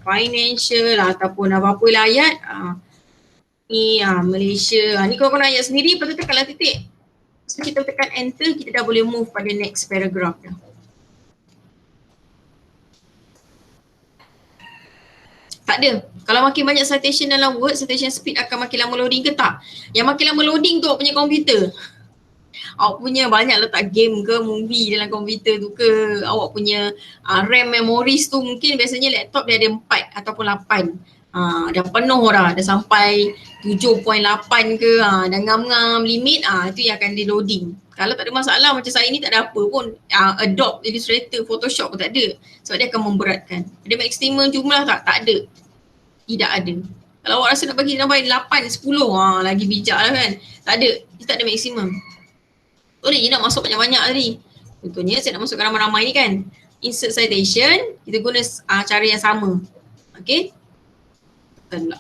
financial ataupun apa-apa lah ayat. Malaysia. Ni kalau nak ayat sendiri, lepas tu tekanlah titik. So kita tekan enter, kita dah boleh move pada next paragraph dah. Tak ada. Kalau makin banyak citation dalam Word, citation speed akan makin lama loading ke tak? Yang makin lama loading tu awak punya komputer. Awak punya banyak letak game ke movie dalam komputer tu ke. Awak punya RAM memories tu mungkin biasanya laptop dia ada 4 ataupun 8. Dah penuh dah sampai 7.8 ke, dah ngam-ngam limit, itu yang akan di loading. Kalau tak ada masalah macam saya ni tak ada apa pun, Adobe, Illustrator, Photoshop pun tak ada sebab dia akan memberatkan. Ada maksimum jumlah tak? Tak ada. Tidak ada. Kalau awak rasa nak bagi sampai 8, 10, lagi bijak lah kan. Tak ada, dia tak ada maksimum. Boleh je nak masuk banyak-banyak tadi. Contohnya saya nak masukkan ramai-ramai ni kan. Insert citation, kita guna cara yang sama. Okay.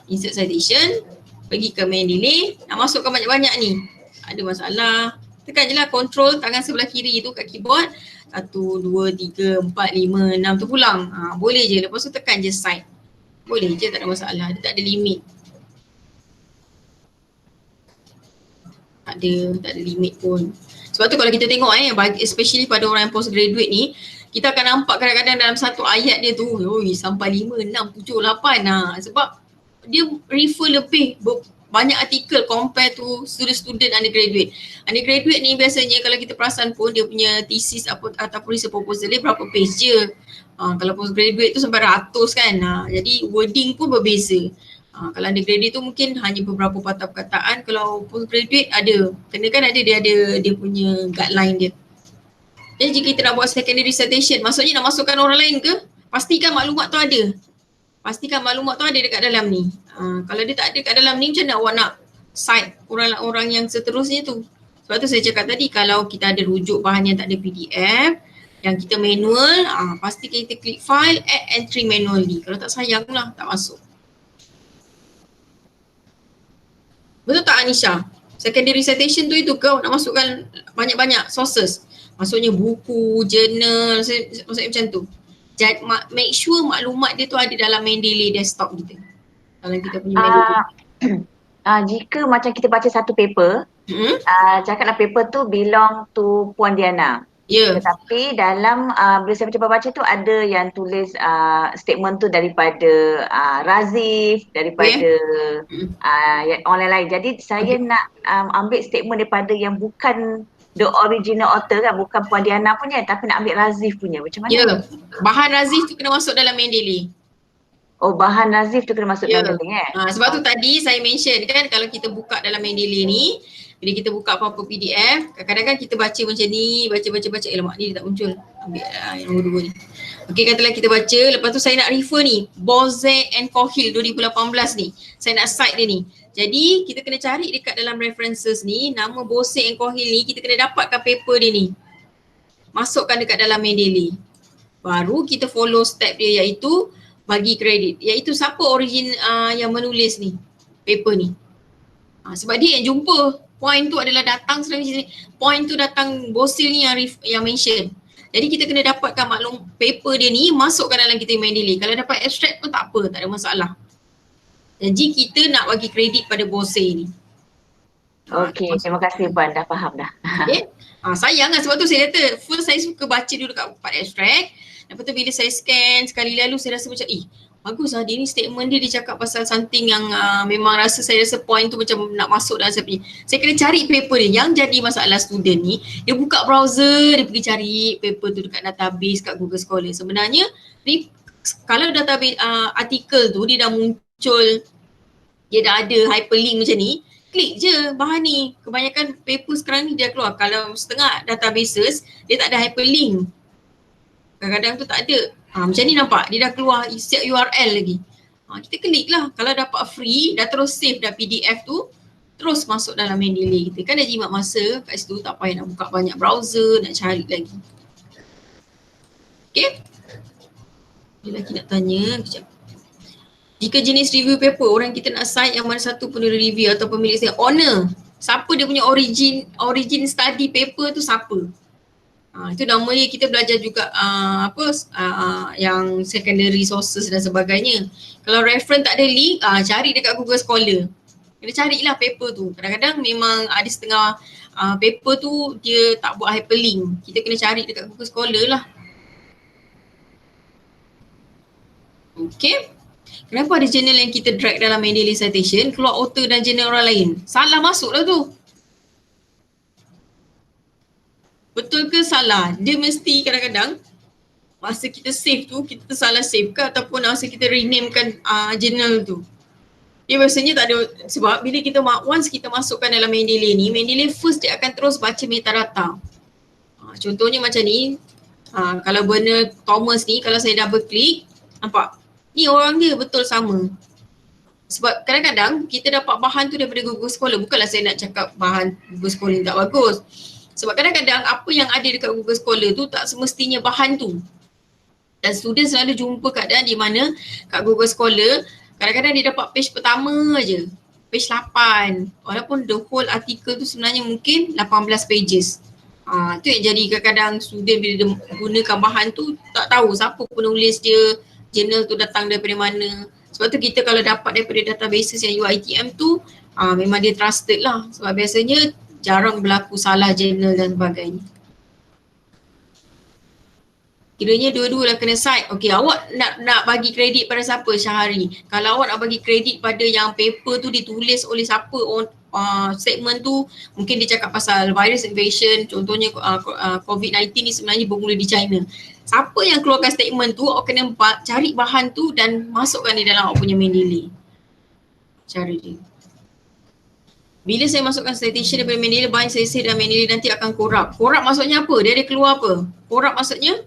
Insert citation, pergi ke Mendeley, nak masukkan banyak-banyak ni. Ada masalah. Tekan je lah control tangan sebelah kiri tu kat keyboard. 1, 2, 3, 4, 5, 6 tu pulang. Boleh je. Lepas tu tekan je cite. Boleh je, tak ada masalah. Dia tak ada limit. Tak ada limit pun. Sebab tu kalau kita tengok especially pada orang yang postgraduate ni, kita akan nampak kadang-kadang dalam satu ayat dia tu, sampai 5, 6, 7, 8. Sebab dia refer lebih banyak artikel compare to student undergraduate. Undergraduate ni biasanya kalau kita perasan pun dia punya thesis ataupun research proposal dia berapa page je. Kalau postgraduate tu sampai ratus kan. Jadi wording pun berbeza. Kalau undergraduate tu mungkin hanya beberapa patah perkataan. Kalau postgraduate ada. Kena kan ada dia punya guideline dia. Jadi jika kita nak buat secondary citation, maksudnya nak masukkan orang lain ke? Pastikan maklumat tu ada. Pastikan maklumat tu ada dekat dalam ni. Kalau dia tak ada dekat dalam ni, macam mana awak nak cite orang yang seterusnya tu? Sebab tu saya cakap tadi, kalau kita ada rujuk bahan yang tak ada PDF, yang kita manual, pastikan kita klik file, add entry manually. Kalau tak sayang lah, tak masuk. Betul tak Anisha? Secondary citation tu itu kau nak masukkan banyak-banyak sources. Maksudnya buku, journal, maksudnya macam tu. Jadi, make sure maklumat dia tu ada dalam Mendeley desktop kita. Dalam kita punya Mendeley. Jika macam kita baca satu paper, cakaplah paper tu belong to Puan Diana. Ya. Tetapi dalam bila saya baca tu ada yang tulis statement tu daripada Razif, daripada Okay. Hmm. yang online lain. Jadi saya Okay. nak ambil statement daripada yang bukan the original author kan, bukan Puan Diana punya, tapi nak ambil Razif punya. Macam mana Ya. ni? Bahan Razif tu kena masuk dalam Mendeley. Oh, bahan Razif tu kena masuk Ya. dalam link Sebab tu tadi saya mention kan, kalau kita buka dalam Mendeley ni, bila kita buka apa-apa PDF, kadang-kadang kan kita baca macam ni, baca. Alamak, ni dia tak muncul. Ambil yang nombor 2 ni. Okey, katalah kita baca, lepas tu saya nak refer ni, Bozek and Cohill 2018 ni. Saya nak cite dia ni. Jadi, kita kena cari dekat dalam references ni, nama Bozek and Cohill ni, kita kena dapatkan paper dia ni. Masukkan dekat dalam Mendeley. Baru kita follow step dia, iaitu bagi kredit. Iaitu siapa origin yang menulis ni, paper ni. Sebab dia yang jumpa. Point tu adalah datang sini. Point tu datang Bosil ni yang mention. Jadi kita kena dapatkan maklum paper dia ni, masukkan dalam kita Mendeley. Kalau dapat abstract pun tak apa, tak ada masalah. Jadi kita nak bagi kredit pada Bosil ni. Okey, terima kasih Puan, dah faham dah. Okay. Sayang lah, sebab tu saya kata first saya suka baca dulu kat part abstract. Lepas tu bila saya scan sekali lalu saya rasa macam bagus lah, dia ni statement dia cakap pasal something yang memang saya rasa point tu macam nak masuk dalam saya punya. Saya kena cari paper dia. Yang jadi masalah student ni, dia buka browser, dia pergi cari paper tu dekat database kat Google Scholar. Sebenarnya kalau database artikel tu dia dah muncul, dia dah ada hyperlink macam ni, klik je bahan ni. Kebanyakan paper sekarang ni dia keluar. Kalau setengah databases, dia tak ada hyperlink. Kadang-kadang tu tak ada. Macam ni nampak, dia dah keluar set URL lagi. Kita klik lah. Kalau dapat free, dah terus save dah PDF tu, terus masuk dalam Mendeley kita. Kan dah jimat masa kat situ, tak payah nak buka banyak browser, nak cari lagi. Okay? Dia lagi nak tanya, kejap. Jika jenis review paper, orang kita nak cite yang mana satu penulis review atau pemilik saya, owner. Siapa dia punya origin study paper tu siapa? Itu nama dia, kita belajar juga yang secondary sources dan sebagainya. Kalau reference tak ada link, cari dekat Google Scholar. Kena carilah paper tu. Kadang-kadang memang ada setengah paper tu dia tak buat hyperlink. Kita kena cari dekat Google Scholar lah. Okay. Kenapa ada journal yang kita drag dalam Mendeley citation, keluar author dan journal orang lain? Salah masuk lah tu. Betul ke salah? Dia mesti kadang-kadang masa kita save tu, kita salah save ke ataupun masa kita renamekan journal tu. Dia biasanya tak ada, sebab bila kita once kita masukkan dalam Mendeley ni, Mendeley first dia akan terus baca metadata. Contohnya macam ni, kalau Bernard Thomas ni, kalau saya double click, nampak? Ni orang dia betul sama. Sebab kadang-kadang kita dapat bahan tu daripada Google Scholar. Bukanlah saya nak cakap bahan Google Scholar tak bagus. Sebab kadang-kadang apa yang ada dekat Google Scholar tu tak semestinya bahan tu. Dan student selalu jumpa keadaan di mana kat Google Scholar, kadang-kadang dia dapat page pertama je. Page 8. Walaupun the whole article tu sebenarnya mungkin 18 pages. Tu yang jadi kadang-kadang student bila dia gunakan bahan tu tak tahu siapa penulis dia, journal tu datang daripada mana. Sebab tu kita kalau dapat daripada databases yang UiTM tu, memang dia trusted lah. Sebab biasanya jarang berlaku salah journal dan sebagainya. Kiranya dua-dua lah kena cite. Okey, awak nak bagi kredit pada siapa, Syahari? Kalau awak nak bagi kredit pada yang paper tu ditulis oleh siapa, statement tu mungkin dia cakap pasal virus invasion, contohnya COVID-19 ni sebenarnya bermula di China. Siapa yang keluarkan statement tu, awak kena cari bahan tu dan masukkan di dalam awak punya Mendeley. Cara dia. Bila saya masukkan citation daripada Mendeley, bahan saya dalam Mendeley nanti akan corrupt. Corrupt maksudnya apa? Dia ada keluar apa? Corrupt maksudnya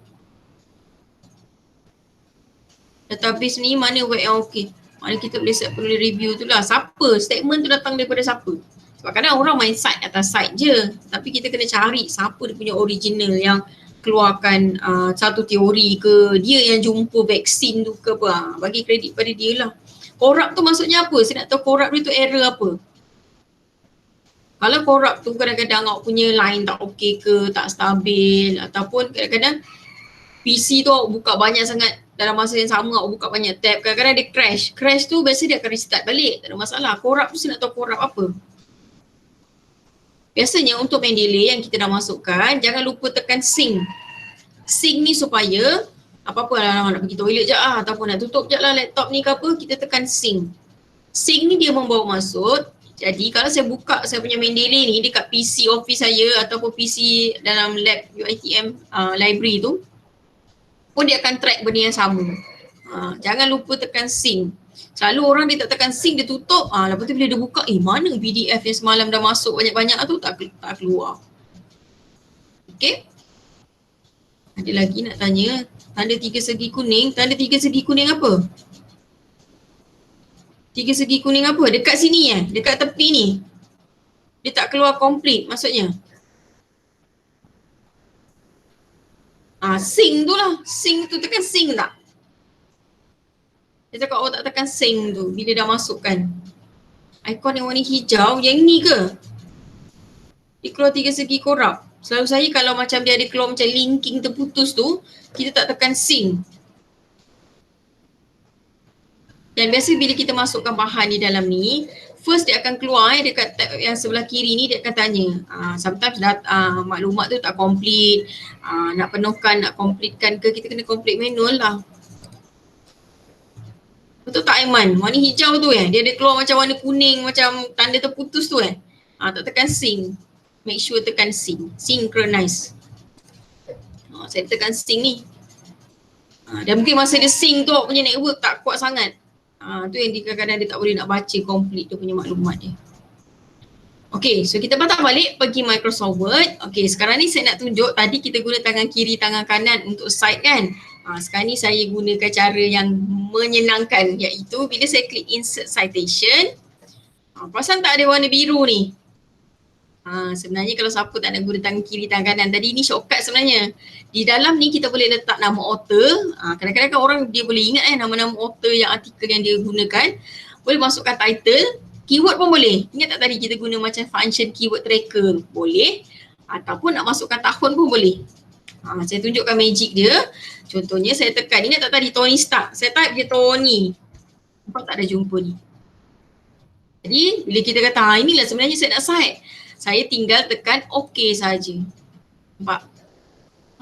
database ni mana web yang okey. Mana kita boleh set penulis review tu lah. Siapa? Statement tu datang daripada siapa? Sebab kadang orang main site atas site je. Tapi kita kena cari siapa dia punya original yang keluarkan satu teori ke, dia yang jumpa vaksin tu ke apa. Bagi kredit pada dia lah. Corrupt tu maksudnya apa? Saya nak tahu corrupt tu error apa. Kalau corrupt tu kadang-kadang awak punya line tak okey ke, tak stabil, ataupun kadang-kadang PC tu awak buka banyak sangat dalam masa yang sama, awak buka banyak tab, kadang-kadang dia crash. Crash tu biasa dia akan restart balik, tak ada masalah. Corrupt tu saya nak tahu corrupt apa. Biasanya untuk Mendeley yang kita dah masukkan, jangan lupa tekan sync. Sync ni supaya apa-apa lah nak pergi toilet je ataupun nak tutup je lah laptop ni ke apa, kita tekan sync. Sync ni dia membawa maksud, jadi kalau saya buka saya punya Mendeley ni dekat PC office saya ataupun PC dalam lab UiTM library tu, pun dia akan track benda yang sama. Jangan lupa tekan sync. Selalu orang dia tak tekan sync, dia tutup, lepas tu bila dia buka, mana PDF yang semalam dah masuk banyak-banyak tu tak keluar. Okay. Ada lagi nak tanya, tanda 3 segi kuning, tanda 3 segi kuning apa? 3 segi kuning apa? Dekat sini dekat tepi ni. Dia tak keluar complete maksudnya. Sync tu lah, sync tu tekan sync tak? Dia cakap tak tekan sync tu bila dah masukkan. Ikon yang warna hijau, yang ni ke? Dia keluar 3 segi korap. Selalu saya kalau macam dia ada keluar macam linking terputus tu, kita tak tekan sync. Dan biasa bila kita masukkan bahan di dalam ni, first dia akan keluar dekat tab yang sebelah kiri ni, dia akan tanya. Sometimes maklumat tu tak complete, nak penuhkan, nak completekan ke, kita kena complete manual lah. Betul tak Aiman? Warna hijau tu dia ada keluar macam warna kuning, macam tanda terputus tu tak tekan sync. Make sure tekan sync. Synchronize. Saya tekan sync ni. Dan mungkin masa dia sync tu punya network tak kuat sangat. Tu yang kadang-kadang dia tak boleh nak baca complete dia punya maklumat dia. Okay, so kita patah balik pergi Microsoft Word. Okay, sekarang ni saya nak tunjuk, tadi kita guna tangan kiri, tangan kanan untuk cite kan. Sekarang ni saya gunakan cara yang menyenangkan, iaitu bila saya klik insert citation, perasan tak ada warna biru ni? Sebenarnya kalau siapa tak nak guna tangan kiri, tangan kanan, tadi ni shortcut sebenarnya. Di dalam ni kita boleh letak nama author. Kadang-kadang kan orang dia boleh ingat nama-nama author yang artikel yang dia gunakan. Boleh masukkan title, keyword pun boleh. Ingat tak tadi kita guna macam function keyword tracker? Boleh. Ataupun nak masukkan tahun pun boleh. Saya tunjukkan magic dia. Contohnya saya tekan, ingat tak tadi Tony Stark? Saya type dia Tony. Nampak tak ada jumpa ni? Jadi bila kita kata inilah sebenarnya saya nak cite, saya tinggal tekan OK saja. Nampak?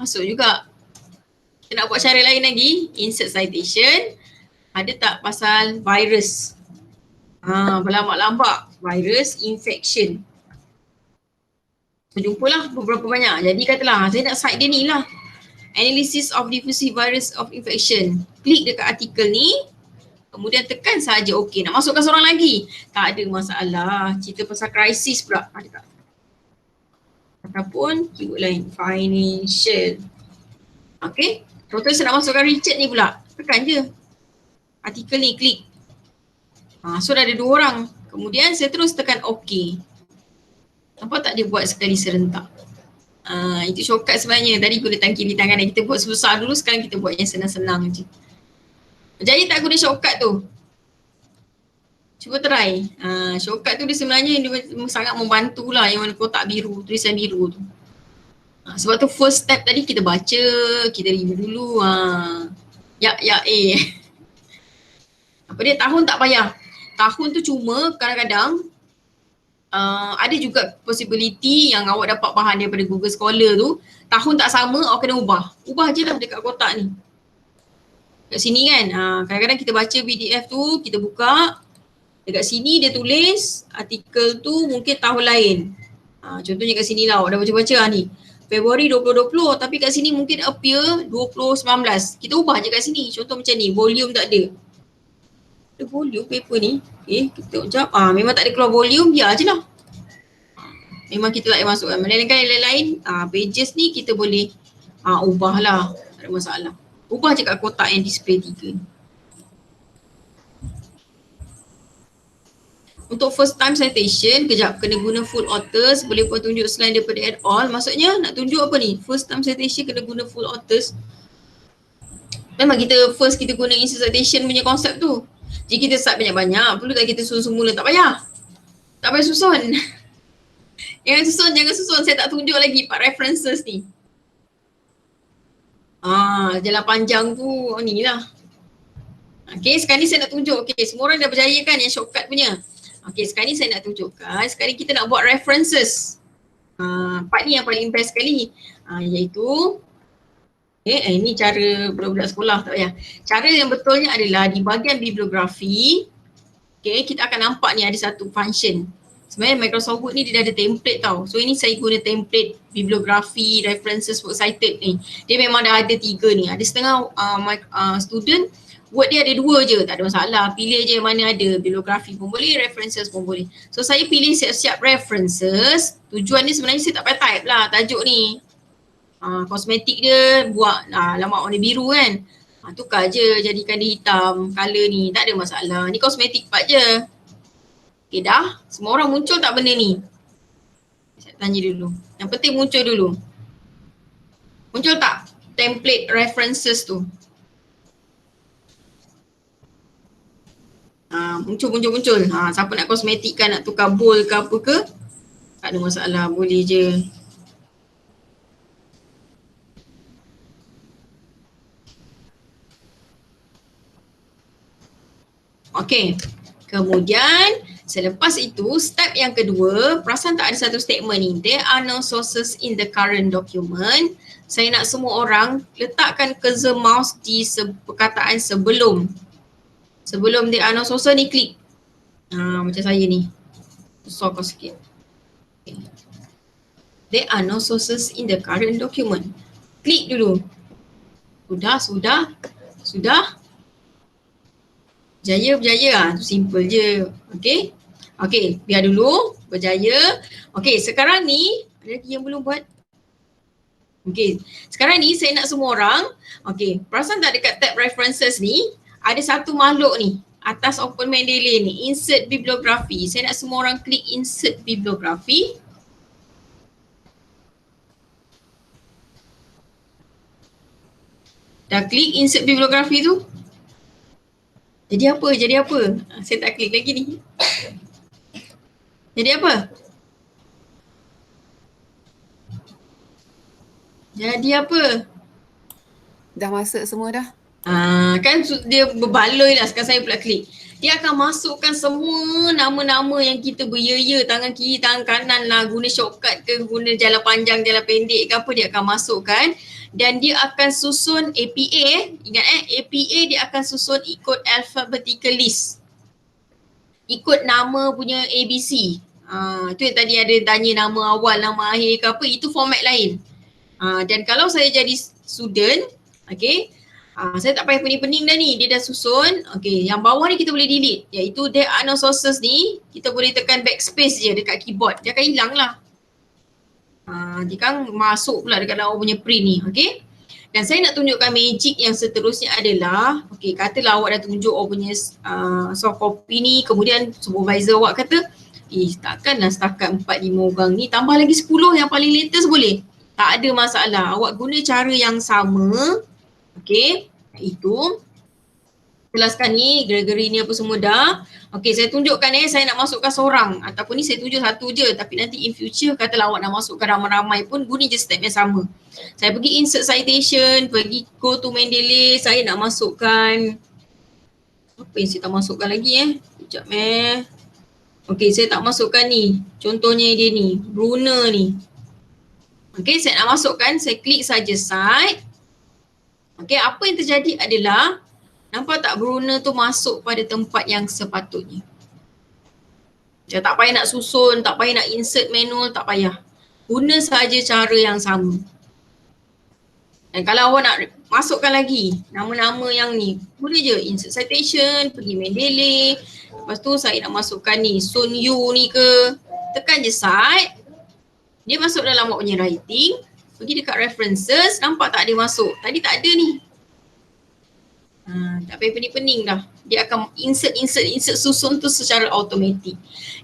Masuk juga. Kita nak buat cara lain lagi. Insert citation. Ada tak pasal virus? Berlambak-lambak. Virus infection. So, jumpalah beberapa banyak. Jadi katalah saya nak cite dia ni lah. Analysis of diffusive virus of infection. Klik dekat artikel ni. Kemudian tekan saja OK. Nak masukkan seorang lagi? Tak ada masalah. Cerita pasal krisis pula. Ada tak? Ataupun keyword lain. Financial. Okay. Contohnya saya nak masukkan Richard ni pula. Tekan je. Artikel ni klik. So dah ada 2 orang. Kemudian saya terus tekan OK. Nampak tak dia buat sekali serentak? Itu shortcut sebenarnya. Tadi guna tangan kiri, tangan kanan. Kita buat susah dulu. Sekarang kita buat yang senang-senang je. Jadi tak guna shortcut tu. Cuba try. Shortcut tu dia sebenarnya dia sangat membantu lah, yang warna kotak biru, tulisan biru tu. Sebab tu first step tadi kita baca, kita review dulu. Apa dia, tahun tak payah. Tahun tu cuma kadang-kadang ada juga possibility yang awak dapat bahan daripada Google Scholar tu, tahun tak sama, awak kena ubah. Ubah je lah dekat kotak ni. Kat sini kan, kadang-kadang kita baca PDF tu, kita buka, dekat sini dia tulis artikel tu mungkin tahun lain. Contohnya kat sini lah, awak dah baca-baca ni. Februari 2020, tapi kat sini mungkin appear 2019. Kita ubah je kat sini, contoh macam ni, volume tak ada. Ada volume paper ni, kita tengok sekejap. Memang tak ada keluar volume, biar je lah. Memang kita tak payah masukkan. Melainkan yang lain-lain, pages ni kita boleh ubah lah, tak ada masalah. Ubah je kat kotak yang display 3 ni. Untuk first time citation, kejap kena guna full authors, boleh buat tunjuk selain daripada add all. Maksudnya nak tunjuk apa ni? First time citation kena guna full authors. Memang kita first kita guna insert citation punya konsep tu. Jika kita start banyak-banyak, perlu tak kita susun semula? Tak payah. Tak payah susun. Jangan susun. Saya tak tunjuk lagi part references ni. Jalan panjang tu ni lah. Okay, sekarang ni saya nak tunjuk. Okay, semua orang dah berjaya kan yang shortcut punya. Okay, sekarang ni saya nak tunjukkan. Sekarang kita nak buat references. Part ni yang paling best sekali, iaitu ini cara budak-budak sekolah tak payah. Cara yang betulnya adalah di bahagian bibliografi, kita akan nampak ni ada satu function. Sebenarnya Microsoft Word ni dia dah ada template tau. So ini saya guna template bibliografi, references, works cited ni. Dia memang dah ada 3 ni. Ada setengah student Word dia ada 2 je, tak ada masalah. Pilih je mana ada, bibliografi pun boleh, references pun boleh. So saya pilih siap-siap references. Tujuan ni sebenarnya saya tak payah type lah tajuk ni. Kosmetik dia buat alamat warna biru kan. Tukar je, jadikan dia hitam, color ni, tak ada masalah. Ni kosmetik part je. Okay dah, semua orang muncul tak benda ni? Saya tanya dulu. Yang penting muncul dulu. Muncul tak template references tu? Muncul. Siapa nak kosmetikkan, nak tukar bold ke apa ke, tak ada masalah, boleh je. Okay, kemudian selepas itu step yang kedua, perasan tak ada satu statement ni, there are no sources in the current document. Saya nak semua orang letakkan cursor mouse di perkataan sebelum there are no sources ni, klik. Macam saya ni, susah kau sikit. Okay. There are no sources in the current document. Klik dulu. Sudah. Berjaya, tu simple je. Okay, biar dulu, berjaya. Okay, sekarang ni, ada lagi yang belum buat? Okay, sekarang ni saya nak semua orang, perasan tak dekat tab references ni, ada satu makhluk ni, atas Open Mendeley ni, insert bibliografi. Saya nak semua orang klik insert bibliografi. Dah klik insert bibliografi tu? Jadi apa? Saya tak klik lagi ni. Jadi apa? Dah masuk semua dah. Kan dia berbaloi lah, sekarang saya pula klik. Dia akan masukkan semua nama-nama yang kita beria-ya, tangan kiri, tangan kanan lah, guna shortcut ke, guna jalan panjang, jalan pendek ke apa, dia akan masukkan. Dan dia akan susun APA, ingat APA dia akan susun ikut alphabetical list. Ikut nama punya ABC. Itu yang tadi ada tanya nama awal, nama akhir ke apa, itu format lain. Dan kalau saya jadi student, saya tak payah pening-pening dah ni, dia dah susun. Yang bawah ni kita boleh delete, iaitu there are no sources ni, kita boleh tekan backspace je dekat keyboard, dia akan hilang lah. Dia kan masuk pula dekat awak punya print ni, Dan saya nak tunjukkan magic yang seterusnya adalah, katalah awak dah tunjuk awak punya soft copy ni, kemudian supervisor awak kata, takkanlah setakat 4-5 orang ni, tambah lagi 10 yang paling latest boleh? Tak ada masalah, awak guna cara yang sama, itu. Jelaskan ni, Gregory ni apa semua dah. Saya tunjukkan saya nak masukkan seorang ataupun ni saya tunjuk satu je, tapi nanti in future katalah awak nak masukkan ramai-ramai pun guna je step yang sama. Saya pergi insert citation, pergi go to Mendeley, saya nak masukkan apa yang saya tak masukkan lagi sekejap saya tak masukkan ni, contohnya dia ni, Brunner ni. Saya nak masukkan, saya klik saja site. Apa yang terjadi adalah, nampak tak Brunner tu masuk pada tempat yang sepatutnya. Tak payah nak susun, tak payah nak insert manual, tak payah. Guna sahaja cara yang sama. Dan kalau awak nak masukkan lagi nama-nama yang ni, boleh je insert citation, pergi Mendeley. Lepas tu saya nak masukkan ni, Sun Yu ni ke, tekan je site. Dia masuk dalam awak punya writing, pergi dekat references, nampak tak dia masuk? Tadi tak ada ni. Tak payah pening-pening dah. Dia akan insert susun tu secara automatik.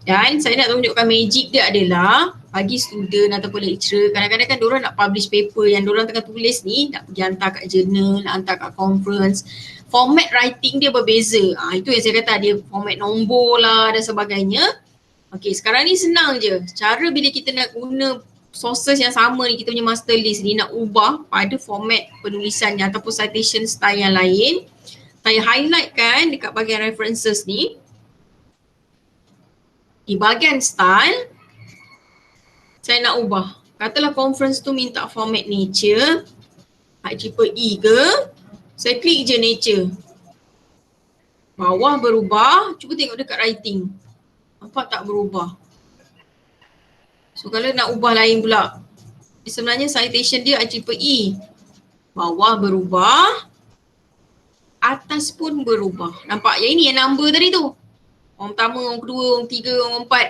Dan saya nak tunjukkan magic dia adalah bagi student ataupun lecturer, kadang-kadang kan diorang nak publish paper yang diorang tengah tulis ni, nak pergi hantar kat journal, nak hantar kat conference. Format writing dia berbeza. Itu yang saya kata, dia format nombor lah dan sebagainya. Sekarang ni senang je. Cara bila kita nak guna sources yang sama ni, kita punya master list ni nak ubah pada format penulisannya ataupun citation style yang lain. Saya highlightkan dekat bahagian references ni. Di bahagian style, saya nak ubah. Katalah conference tu minta format nature, IEEE ke, saya klik je nature. Bawah berubah, cuba tengok dekat writing. Nampak tak berubah? So kalau nak ubah lain pula, sebenarnya citation dia IEEE. Bawah berubah, atas pun berubah. Nampak? Yang ini yang number tadi tu. Orang pertama, orang kedua, orang tiga, orang empat.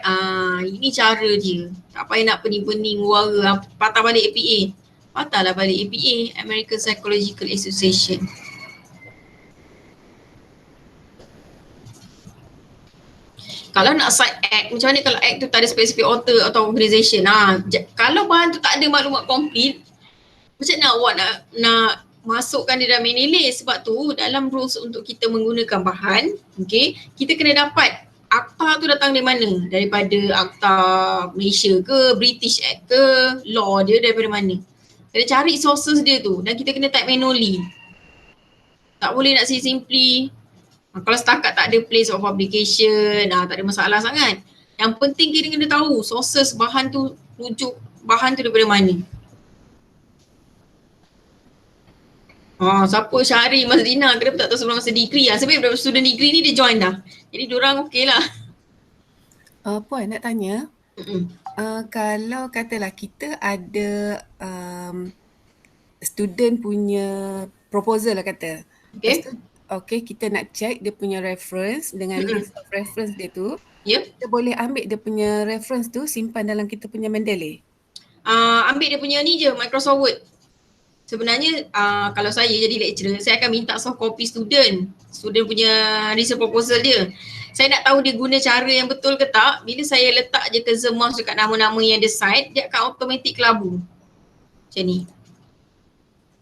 Ini cara dia. Tak payah nak pening-pening wara. Patah balik APA. Patahlah balik APA, American Psychological Association. Kalau nak cite act, macam mana kalau act tu tak ada specific author atau organisation? Kalau bahan tu tak ada maklumat komplit, macam mana awak nak masukkan dia dalam NLA? Sebab tu dalam rules untuk kita menggunakan bahan, okay, kita kena dapat akta tu datang dari mana? Daripada akta Malaysia ke, British Act ke, law dia daripada mana? Kena cari sources dia tu dan kita kena type manually. Tak boleh nak simply. Kalau setakat tak ada place of publication, tak ada masalah sangat. Yang penting kita kena tahu sources bahan tu, rujuk bahan tu daripada mana. Siapa Syahri Mazlina, kenapa tak tahu sebelum masa degree lah. Sebab beberapa student degree ni dia join dah. Jadi diorang okey lah. Puan nak tanya, kalau katalah kita ada student punya proposal lah kata. Okay. Okay, kita nak check dia punya reference dengan list of reference dia tu. Yep. Kita boleh ambil dia punya reference tu, simpan dalam kita punya Mendeley. Ambil dia punya ni je, Microsoft Word. Sebenarnya kalau saya jadi lecturer, saya akan minta soft copy student punya research proposal dia. Saya nak tahu dia guna cara yang betul ke tak. Bila saya letak je cursor mouse dekat nama-nama yang dia cite, dia akan automatic kelabu. Macam ni.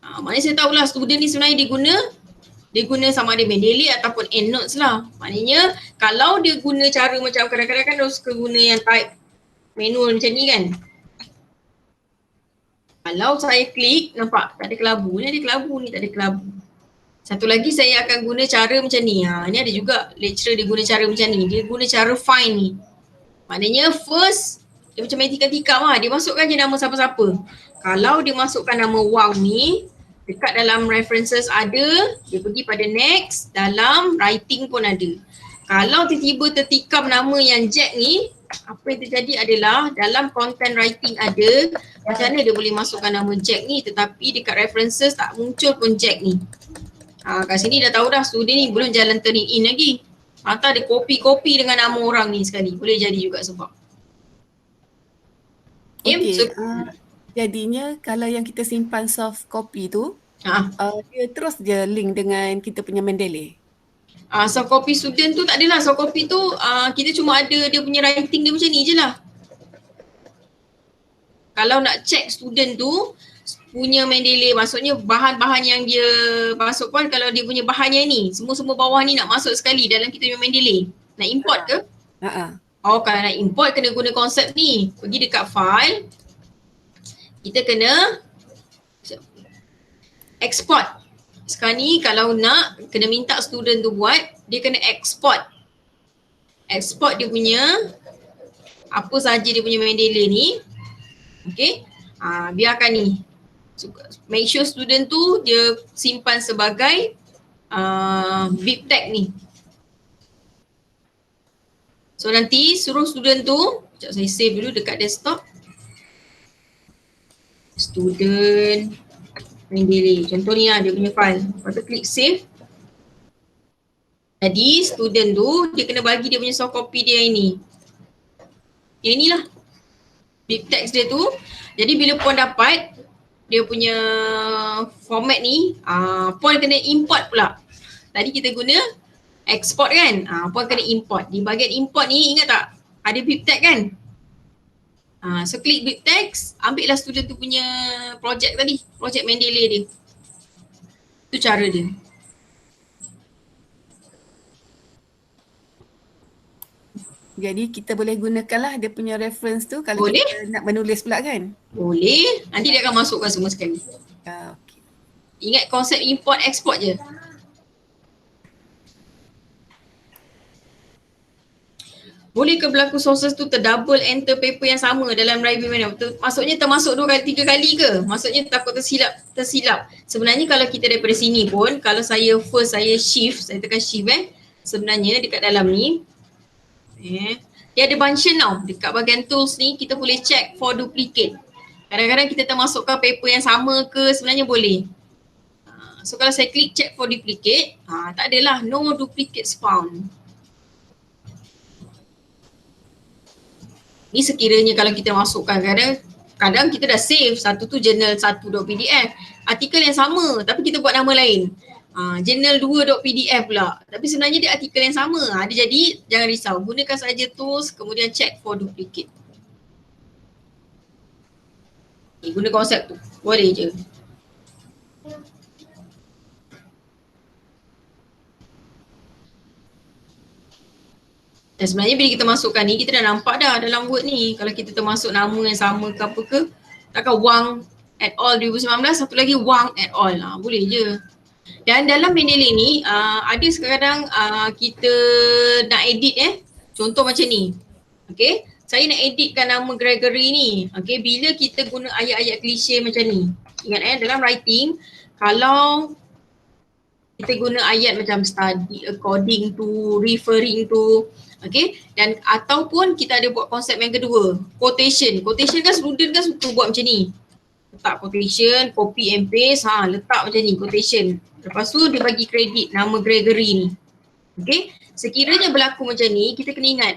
Maknanya saya tahulah student ni sebenarnya dia guna sama ada Mendeley ataupun EndNotes lah. Maknanya kalau dia guna cara macam kadang-kadang kan dia suka guna yang type manual macam ni kan. Kalau saya klik, nampak tak ada kelabu. Ni ada kelabu, ni tak ada kelabu. Satu lagi saya akan guna cara macam ni. Ni ada juga lecturer dia guna cara macam ni. Dia guna cara find ni. Maknanya first, dia macam main tikam-tikam lah. Dia masukkan je nama siapa-siapa. Kalau dia masukkan nama Wang ni, dekat dalam references ada, dia pergi pada next, dalam writing pun ada. Kalau tiba-tiba tertikam nama yang Jack ni, apa yang terjadi adalah dalam content writing ada, macam mana dia boleh masukkan nama Jack ni tetapi dekat references tak muncul pun Jack ni. Kat sini dah tahu dah student ni belum jalan turn it in lagi. Atau dia copy dengan nama orang ni sekali. Boleh jadi juga sebab. Okay, so, jadinya kalau yang kita simpan soft copy tu, dia terus je link dengan kita punya Mendeley. Soft copy student tu tak adalah. Soft copy tu kita cuma ada dia punya writing dia macam ni je lah. Kalau nak check student tu punya Mendeley, maksudnya bahan-bahan yang dia masukkan, kalau dia punya bahannya ni, semua-semua bawah ni nak masuk sekali dalam kita punya Mendeley. Nak import ke? Kalau nak import kena guna konsep ni. Pergi dekat file, kita kena export. Sekarang ni kalau nak, kena minta student tu buat, dia kena export. Export dia punya, apa sahaja dia punya Mendeley ni. Okay, biarkan ni. So, make sure student tu dia simpan sebagai bib tag ni. So nanti suruh student tu, sekejap saya save dulu dekat desktop. Student Mendeley, contoh ni lah dia punya file. Lepas tu klik save. Jadi student tu dia kena bagi dia punya soft copy dia ini. Yang inilah bib text dia tu. Jadi bila puan dapat dia punya format ni, puan kena import pula. Tadi kita guna export kan, puan kena import. Di bahagian import ni ingat tak ada bib tag kan? So klik bib text, ambillah student tu punya project tadi, project Mendeley dia. Itu cara dia. Jadi kita boleh gunakanlah dia punya reference tu kalau boleh. Kita nak menulis pula kan? Boleh. Nanti dia akan masukkan semua sekali. Okay. Ingat konsep import export je. Boleh ke berlaku sources tu terdouble enter paper yang sama dalam library mana? Maksudnya termasuk 2 kali 3 kali ke? Maksudnya takut tersilap. Sebenarnya kalau kita daripada sini pun, kalau saya saya shift, saya tekan shift sebenarnya dekat dalam ni dia ada function tau. Dekat bahagian tools ni kita boleh check for duplicate. Kadang-kadang kita termasukkan paper yang sama ke, sebenarnya boleh. So kalau saya klik check for duplicate, tak adalah, no duplicates found. Ni sekiranya kalau kita masukkan, kadang kita dah save, satu tu journal1.pdf, artikel yang sama tapi kita buat nama lain. Journal2.pdf pula, tapi sebenarnya dia artikel yang sama. Dia jadi jangan risau, gunakan saja tools kemudian check for duplicate. Guna konsep tu, boleh je. Dan sebenarnya bila kita masukkan ni, kita dah nampak dah dalam Word ni. Kalau kita termasuk nama yang sama ke apa ke, takkan Wang et al 2019, satu lagi Wang et al. Boleh je. Dan dalam Mendeley ni, ada sekarang kita nak edit contoh macam ni. Okay, saya nak editkan nama Gregory ni. Okay, bila kita guna ayat-ayat klise macam ni. Ingat dalam writing, kalau kita guna ayat macam study according to, referring to, okay, dan ataupun kita ada buat konsep yang kedua, quotation. Quotation kan student kan suka buat macam ni. Letak quotation, copy and paste, letak macam ni quotation. Lepas tu dia bagi kredit nama Gregory ni. Okay, sekiranya berlaku macam ni, kita kena ingat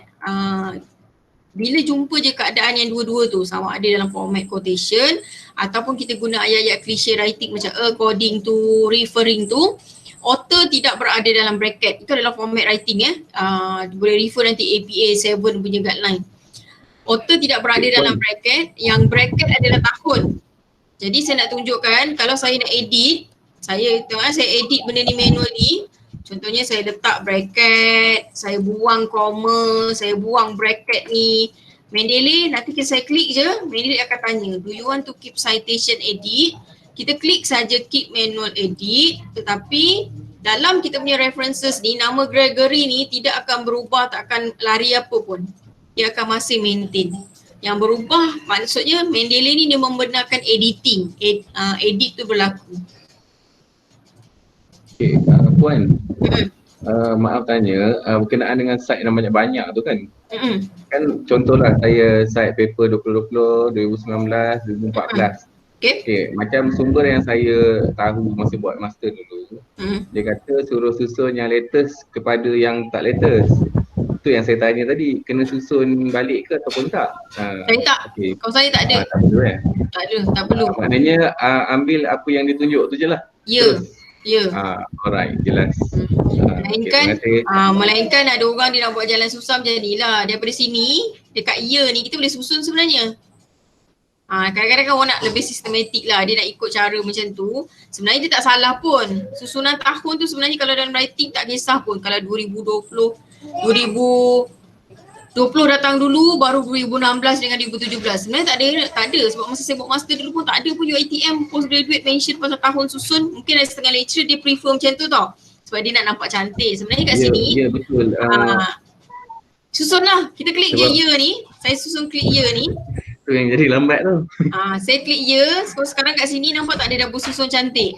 bila jumpa je keadaan yang dua-dua tu, sama ada dalam format quotation ataupun kita guna ayat-ayat cliche writing macam according to, referring to, author tidak berada dalam bracket. Itu adalah format writing boleh refer nanti APA 7 punya guideline. Author tidak berada dalam bracket, yang bracket adalah tahun. Jadi saya nak tunjukkan kalau saya nak edit, saya edit benda ni manually. Contohnya saya letak bracket, saya buang comma, saya buang bracket ni. Mendeley, nanti saya klik je, Mendeley akan tanya, do you want to keep citation edit? Kita klik saja keep manual edit, tetapi dalam kita punya references ni, nama Gregory ni tidak akan berubah, tak akan lari apa pun. Dia akan masih maintain. Yang berubah maksudnya Mendeley ni dia membenarkan editing, edit tu berlaku. Okay, Puan, maaf tanya, berkenaan dengan site yang banyak-banyak tu kan? Kan contohlah saya site paper 2020, 2019, 2014. Okay, macam sumber yang saya tahu masa buat master dulu, dia kata suruh susun yang latest kepada yang tak latest. Itu yang saya tanya tadi, kena susun balik ke ataupun tak? Saya tak, okay. Kalau saya tak ada. Tak perlu Tak ada, tak perlu. Maknanya ambil apa yang ditunjuk tu je lah. Ya. Alright, jelas. Melainkan ada orang dia nak buat jalan susam jadilah. Daripada sini, dekat year ni kita boleh susun sebenarnya. Kadang-kadang kan orang nak lebih sistematik lah, dia nak ikut cara macam tu. Sebenarnya dia tak salah pun. Susunan tahun tu sebenarnya kalau dalam writing tak kisah pun. Kalau 2020 datang dulu, baru 2016 dengan 2017. Sebenarnya tak ada sebab masa saya buat master dulu pun tak ada pun UiTM postgraduate mention pasal tahun susun. Mungkin ada setengah lecturer dia prefer macam tu tau. Sebab dia nak nampak cantik. Sebenarnya kat sini, betul. Susun lah. Kita klik je year ni. Saya susun klik year ni. Itu yang jadi lambat tu. Saya klik year. So sekarang kat sini nampak tak ada dah bersusun cantik.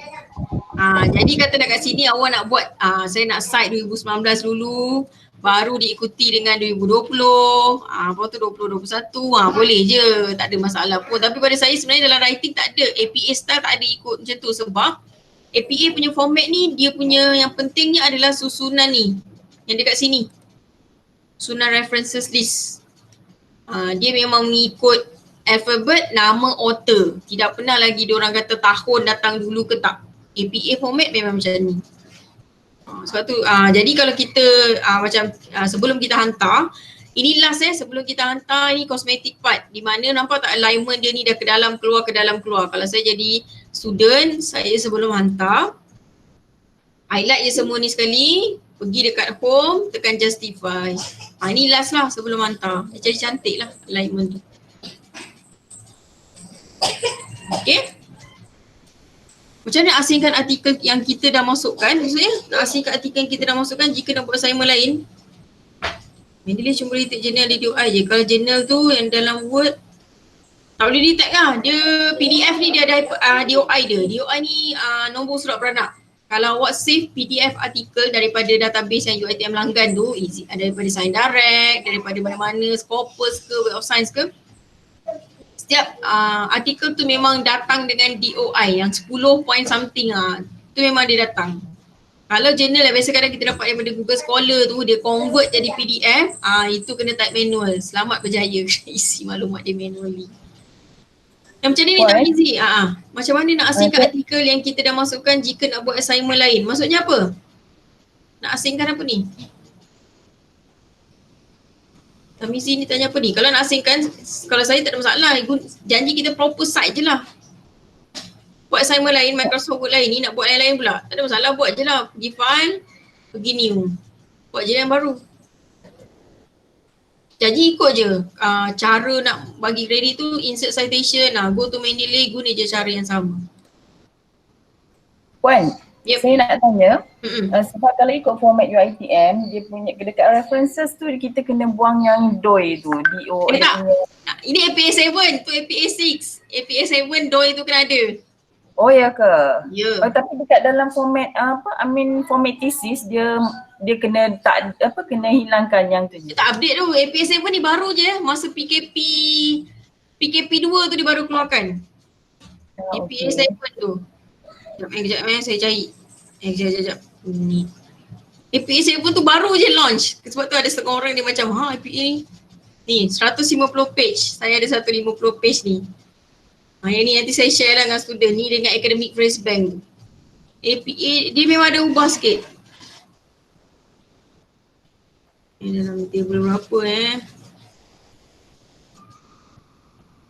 Jadi kata kat sini awak nak buat, saya nak cite 2019 dulu. Baru diikuti dengan 2020, lepas tu 2021, boleh je, tak ada masalah pun. Tapi pada saya sebenarnya dalam writing tak ada, APA style tak ada ikut macam tu sebab APA punya format ni dia punya yang pentingnya adalah susunan ni, yang dekat sini. Susunan references list. Dia memang mengikut alphabet nama author. Tidak pernah lagi diorang kata tahun datang dulu ke tak. APA format memang macam ni. Sebab tu jadi kalau kita macam sebelum kita hantar, ini last sebelum kita hantar ni cosmetic part di mana nampak tak alignment dia ni dah ke dalam keluar. Kalau saya jadi student, saya sebelum hantar highlight je semua ni sekali, pergi dekat home, tekan justify. Ini last lah sebelum hantar. Dia jadi cantik lah alignment tu. Okay. Macam mana asingkan artikel yang kita dah masukkan? Maksudnya nak asingkan artikel yang kita dah masukkan jika nak buat assignment lain? Mendeley cuma boleh detect journal di DOI je. Kalau journal tu yang dalam Word tak boleh detect lah. Dia PDF ni dia ada DOI dia. DOI ni nombor surat beranak. Kalau awak save PDF artikel daripada database yang UiTM langgan tu, daripada Science Direct, daripada mana-mana, Scopus ke, Web of Science ke, setiap artikel tu memang datang dengan DOI yang 10 point something tu memang dia datang. Kalau journal lah, biasa kadang kita dapat daripada Google Scholar tu, dia convert jadi PDF, itu kena type manual. Selamat berjaya isi maklumat dia manually. Yang macam ni tak easy. Macam mana nak asingkan artikel yang kita dah masukkan jika nak buat assignment lain? Maksudnya apa? Nak asingkan apa ni? Tamizi ni tanya apa ni? Kalau nak asingkan, kalau saya tak ada masalah. Janji kita proper site je lah. Buat assignment lain, Microsoft Word lain ni nak buat lain-lain pula. Tak ada masalah, buat je lah. Pergi file, pergi new. Buat je yang baru. Janji ikut je cara nak bagi kredit tu, insert citation, go to Mendeley, guna je cara yang sama. Puan, saya nak tanya, sebab kalau ikut format UiTM, dia punya dekat references tu kita kena buang yang DOI tu, DOI punya. Ini APA 7, tu APA 6. APA 7 DOI tu kena ada. Oh ya ke? Ya. Tapi dekat dalam format format thesis dia kena kena hilangkan yang tu je. Tak update tu. APA 7 ni baru je masa PKP 2 tu dia baru keluarkan. APA 7 tu. Kejap saya cari. Kejap. Ni. APA 7 tu baru je launch. Sebab tu ada setengah orang dia macam, APA ni. Ni 150 page. Saya ada 150 page ni. Yang ni nanti saya share lah dengan student ni dengan Academic Phrase Bank tu. APA dia memang ada ubah sikit. Ini dalam table berapa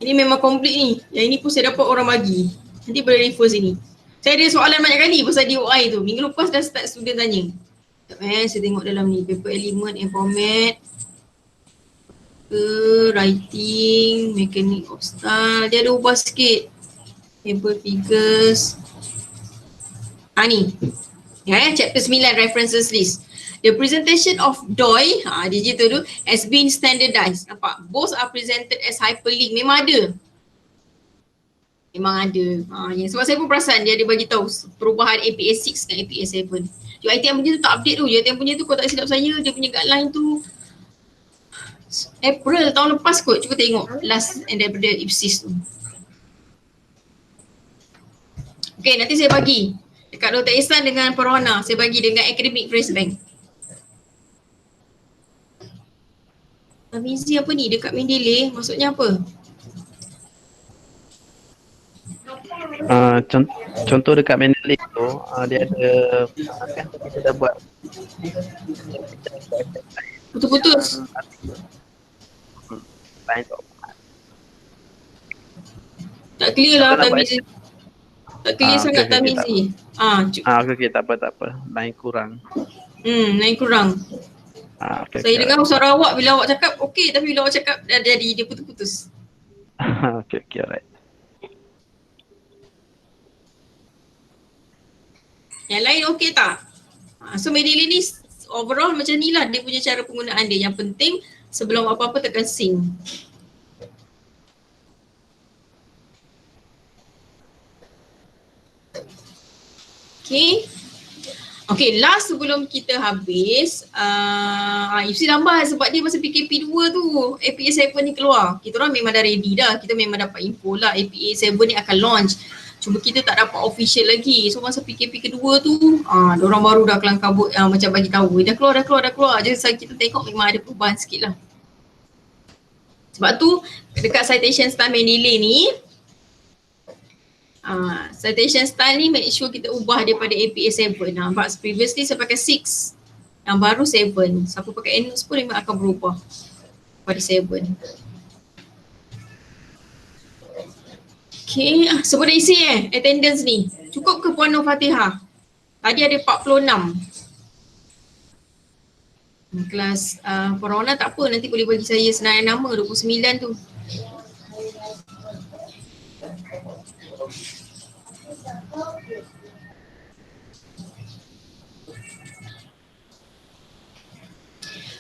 Ini memang complete ni. Yang ini pun saya dapat orang bagi. Nanti boleh refer sini. Saya ada soalan banyak kali pasal DOI tu. Minggu lepas dah start student tanya. Saya tengok dalam ni. Paper element and format. Writing, mechanic of style. Dia ada ubah sikit. Paper figures. Ni. Chapter 9 references list. The presentation of DOI, dia tu has been standardized. Nampak? Both are presented as hyperlink. Memang ada. Sebab saya pun perasan dia ada bagi tahu perubahan APA 6 dengan APA 7. UiTM punya tu tak update tu. UiTM punya tu kalau tak silap saya, dia punya guideline tu April tahun lepas kot. Cuba tengok last and daripada IPSIS tu. Okay, nanti saya bagi dekat Dr. Ihsan dengan Perona. Saya bagi dengan Academic Phrase Bank. Tamizi apa ni dekat Mendeley? Maksudnya apa? Contoh dekat Mendeley tu, dia ada kan kita dah buat putus-putus. Tak clear lah Tamizi. Tak clear sangat Tamizi. Okay, tak apa. Line kurang. Line kurang. Saya dengar suara awak bila awak cakap okey, tapi bila awak cakap dah jadi dia putus-putus. Okay, alright. Yang lain okey tak? So Mendeley ni overall macam ni lah dia punya cara penggunaan dia. Yang penting sebelum apa-apa tekan sync. Okay, last sebelum kita habis, Ifsi tambah sebab dia masa PKP 2 tu, APA 7 ni keluar. Kita orang memang dah ready dah, kita memang dapat info lah APA 7 ni akan launch. Cuma kita tak dapat official lagi. So masa PKP kedua tu, diorang baru dah kelang kabut macam bagi tahu. Dah keluar. Jadi kita tengok memang ada perubahan sikit lah. Sebab tu dekat citation style Mendeley ni, citation style ni make sure kita ubah daripada APA 7. Nampak previously saya pakai 6. Yang baru 7. Siapa pakai EndNotes pun memang akan berubah pada 7. Okay, sebut isi attendance ni. Cukup ke Puan Nur Fatihah? Tadi ada 46. Kelas Corona tak apa, nanti boleh bagi saya senarai nama 29 tu.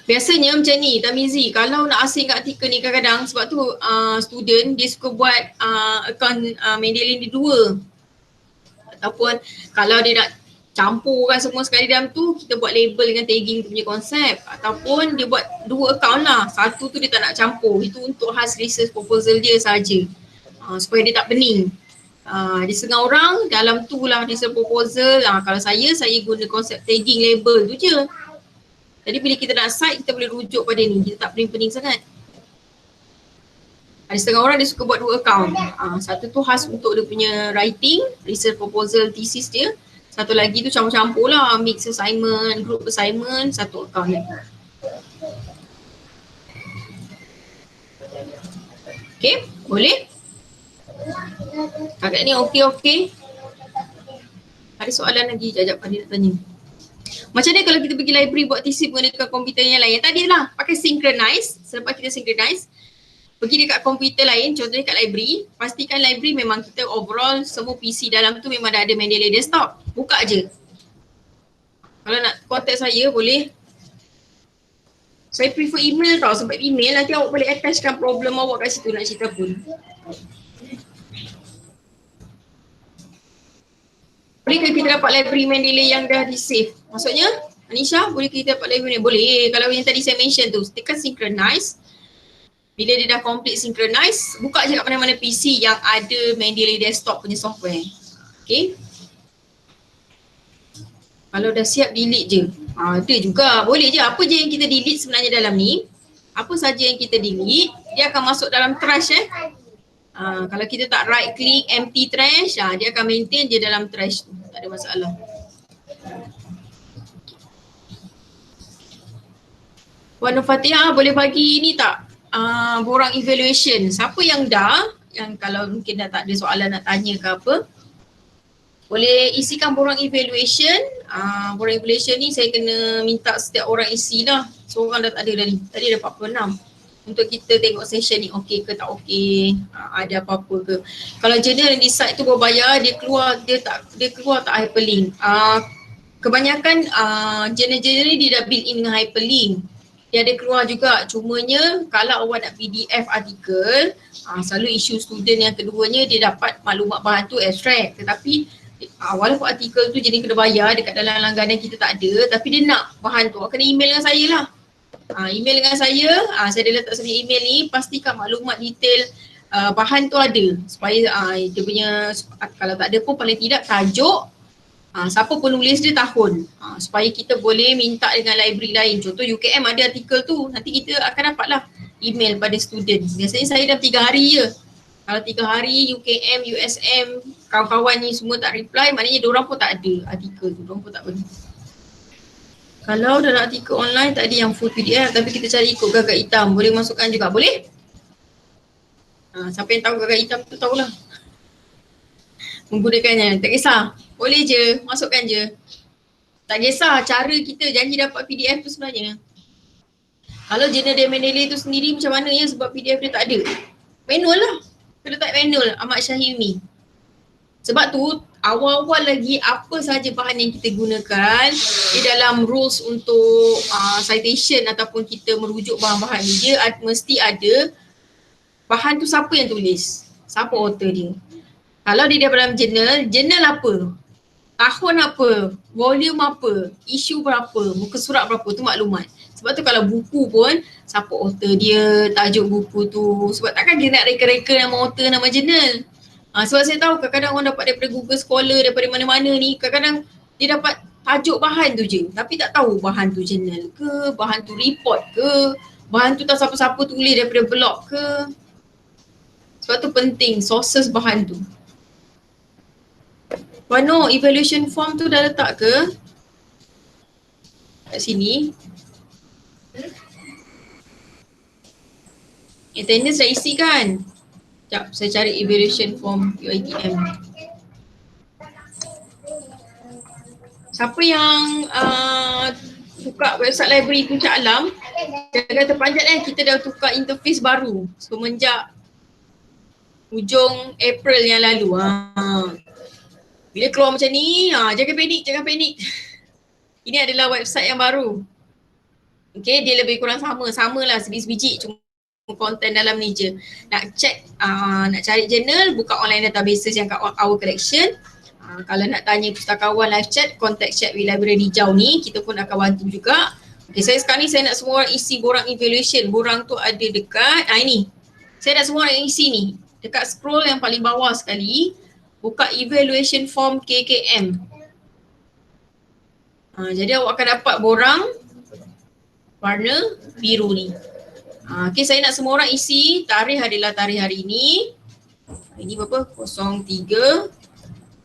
Biasanya macam ni Tamizi, kalau nak asingkan artikel ni kadang-kadang sebab tu student dia suka buat akaun Mendeley ni dua. Ataupun kalau dia nak campurkan semua sekali dalam tu, kita buat label dengan tagging tu punya konsep. Ataupun dia buat dua akaun lah, satu tu dia tak nak campur, itu untuk khas research proposal dia saja, supaya dia tak pening. Dia setengah orang dalam tu lah research proposal, kalau saya guna konsep tagging label tu je. Jadi bila kita nak cite, kita boleh rujuk pada ni, kita tak pening-pening sangat. Ada setengah orang dia suka buat dua account. Satu tu khas untuk dia punya writing, research proposal, thesis dia. Satu lagi tu campur-campur lah, mix assignment, group assignment, satu account lagi. Okay, boleh? Agak ni okey. Ada soalan lagi, jap Adi nak tanya. Macam mana kalau kita pergi library buat thesis menggunakan komputer yang lain? Yang tadi lah, pakai synchronize. Selepas kita synchronize, pergi dekat komputer lain, contohnya kat library, pastikan library memang kita overall semua PC dalam tu memang dah ada Mendeley desktop. Buka je. Kalau nak contact saya boleh. Saya prefer email tau, sebab email nanti awak boleh attachkan problem awak kat situ nak cerita pun. Boleh ke kita dapat library Mendeley yang dah di-save? Maksudnya, Anisha, boleh kita dapat library ni? Boleh. Kalau yang tadi saya mention tu, tekan synchronize. Bila dia dah complete synchronize, buka je kat mana-mana PC yang ada Mendeley desktop punya software. Okay. Kalau dah siap, delete je. Ada juga. Boleh je. Apa je yang kita delete sebenarnya dalam ni, apa saja yang kita delete, dia akan masuk dalam trash kalau kita tak right click empty trash, dia akan maintain je dalam trash tu. Tak ada masalah. Puan Nur Fatihah boleh bagi ni tak? Borang evaluation. Siapa yang dah, yang kalau mungkin dah tak ada soalan nak tanya ke apa, boleh isikan borang evaluation. Borang evaluation ni saya kena minta setiap orang isi lah. Seorang dah tak ada dah ni. Tadi ada 46. Untuk kita tengok session ni okey ke tak okey, ada apa-apa ke. Kalau journal yang di site tu berbayar, dia keluar tak hyperlink. Kebanyakan journal-journal ni dia dah built in dengan hyperlink. Dia ada keluar juga, cumanya kalau awak nak PDF artikel, selalu isu student yang keduanya dia dapat maklumat bahan tu abstract. Tetapi walaupun artikel tu jadi kena bayar dekat dalam langganan kita tak ada, tapi dia nak bahan tu, awak kena email dengan saya lah. Email dengan saya dah letak sebenarnya email ni, pastikan maklumat detail bahan tu ada supaya dia punya, kalau tak ada pun paling tidak tajuk, siapa penulis dia, tahun, supaya kita boleh minta dengan library lain. Contoh UKM ada artikel tu, nanti kita akan dapatlah email pada student. Biasanya saya dah 3 hari je. Kalau 3 hari UKM, USM, kawan-kawan ni semua tak reply, maknanya diorang pun tak ada artikel tu, diorang pun tak bagi. Kalau dalam artikel online tak ada yang full PDF tapi kita cari ikut gagak hitam, boleh masukkan juga? Boleh? Siapa yang tahu gagak hitam tu tahulah menggunakannya, tak kisah. Boleh je, masukkan je. Tak kisah cara kita janji dapat PDF tu sebenarnya. Kalau jurnal dia Mendeley tu sendiri macam mana ya, sebab PDF dia tak ada. Manual lah. Kita letak manual Ahmad Syahim ni. Sebab tu awal-awal lagi apa sahaja bahan yang kita gunakan di dalam rules untuk citation ataupun kita merujuk bahan-bahan ni, dia mesti ada bahan tu siapa yang tulis, siapa author dia. Kalau dia dalam jurnal apa, tahun apa, volume apa, isu berapa, muka surat berapa, tu maklumat. Sebab tu kalau buku pun siapa author dia, tajuk buku tu, sebab takkan kita nak reka-reka nama author, nama jurnal. Sebab saya tahu kadang-kadang orang dapat daripada Google Scholar, daripada mana-mana ni, kadang-kadang dia dapat tajuk bahan tu je tapi tak tahu bahan tu jurnal ke, bahan tu report ke, bahan tu tak siapa-siapa tulis daripada blog ke. Sebab tu penting sources bahan tu. Wano, evaluation form tu dah letak ke? Kat sini. Attendance dah isi kan? Sekejap, saya cari evaluation form UiTM. Siapa yang buka website library Puncak Alam, jangan terpanjat kita dah tukar interface baru semenjak hujung April yang lalu. Bila keluar macam ni, jangan panik. Ini adalah website yang baru. Okay, dia lebih kurang sama lah sebiji-sebiji, cuma konten dalam ni je. Nak check, nak cari journal, buka online databases yang kat our collection. Kalau nak tanya pustakawan live chat, contact chat with library hijau ni, kita pun akan bantu juga. Okay, sekarang ni saya nak semua orang isi borang evaluation. Borang tu ada dekat, ini. Saya nak semua orang isi ni. Dekat scroll yang paling bawah sekali, buka evaluation form KKM. Jadi awak akan dapat borang warna biru ni. Okay, saya nak semua orang isi. Tarikh adalah tarikh hari ini. Ini berapa? 03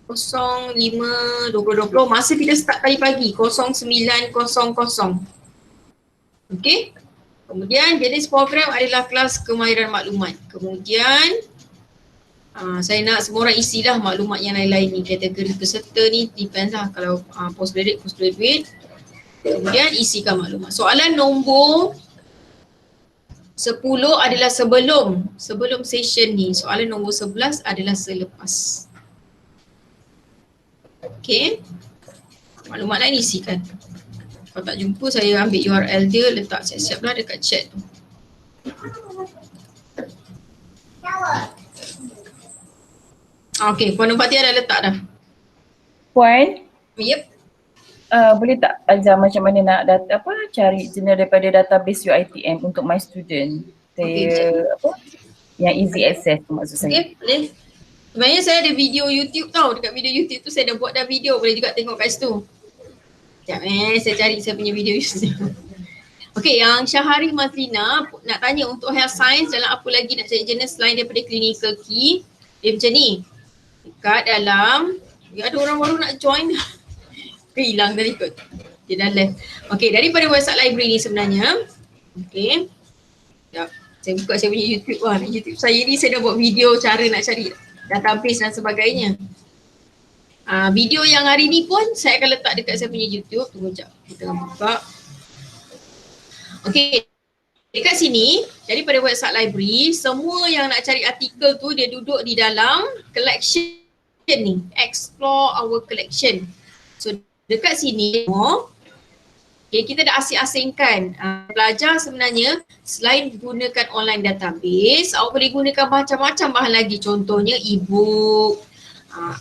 05 2020. Masa kita start tadi pagi 0900. Okay. Kemudian jenis program adalah kelas kemahiran maklumat. Kemudian saya nak semua orang isilah maklumat yang lain-lain ni. Kategori peserta ni depends lah. Kalau postgraduate. Kemudian isikan maklumat. Soalan nombor 10 adalah sebelum session ni. Soalan nombor 11 adalah selepas. Okay. Maklumat lain isikan. Kalau tak jumpa, saya ambil URL dia, letak siap-siap lah dekat chat tu. Okay, Puan Nur Fatia dah letak dah. Puan, Yep. boleh tak ajar macam mana nak cari jurnal daripada database UiTM untuk my student? Saya yang easy access tu maksud saya. Okay, boleh. Sebenarnya saya ada video YouTube tau. Dekat video YouTube tu saya dah buat video. Boleh juga tengok kat situ. Sekejap saya cari saya punya video YouTube. Okay, yang Syahari Mazlina nak tanya untuk health science dalam apa lagi nak cari jurnal selain daripada clinical key. Dia macam ni. Dekat dalam, ada orang baru nak join. Hilang tadi kot. Dia dah left. Okay, daripada website library ni sebenarnya. Okay. Sekejap. Saya buka saya punya YouTube lah. YouTube saya ni saya dah buat video cara nak cari database dan sebagainya. Video yang hari ni pun saya akan letak dekat saya punya YouTube. Tunggu sekejap. Kita akan buka. Okay. Dekat sini, daripada website library, semua yang nak cari artikel tu dia duduk di dalam collection ni. Explore our collection. So, dekat sini, okay, kita dah asing-asingkan. Pelajar sebenarnya selain gunakan online database, awak boleh gunakan macam-macam bahan lagi. Contohnya e-book.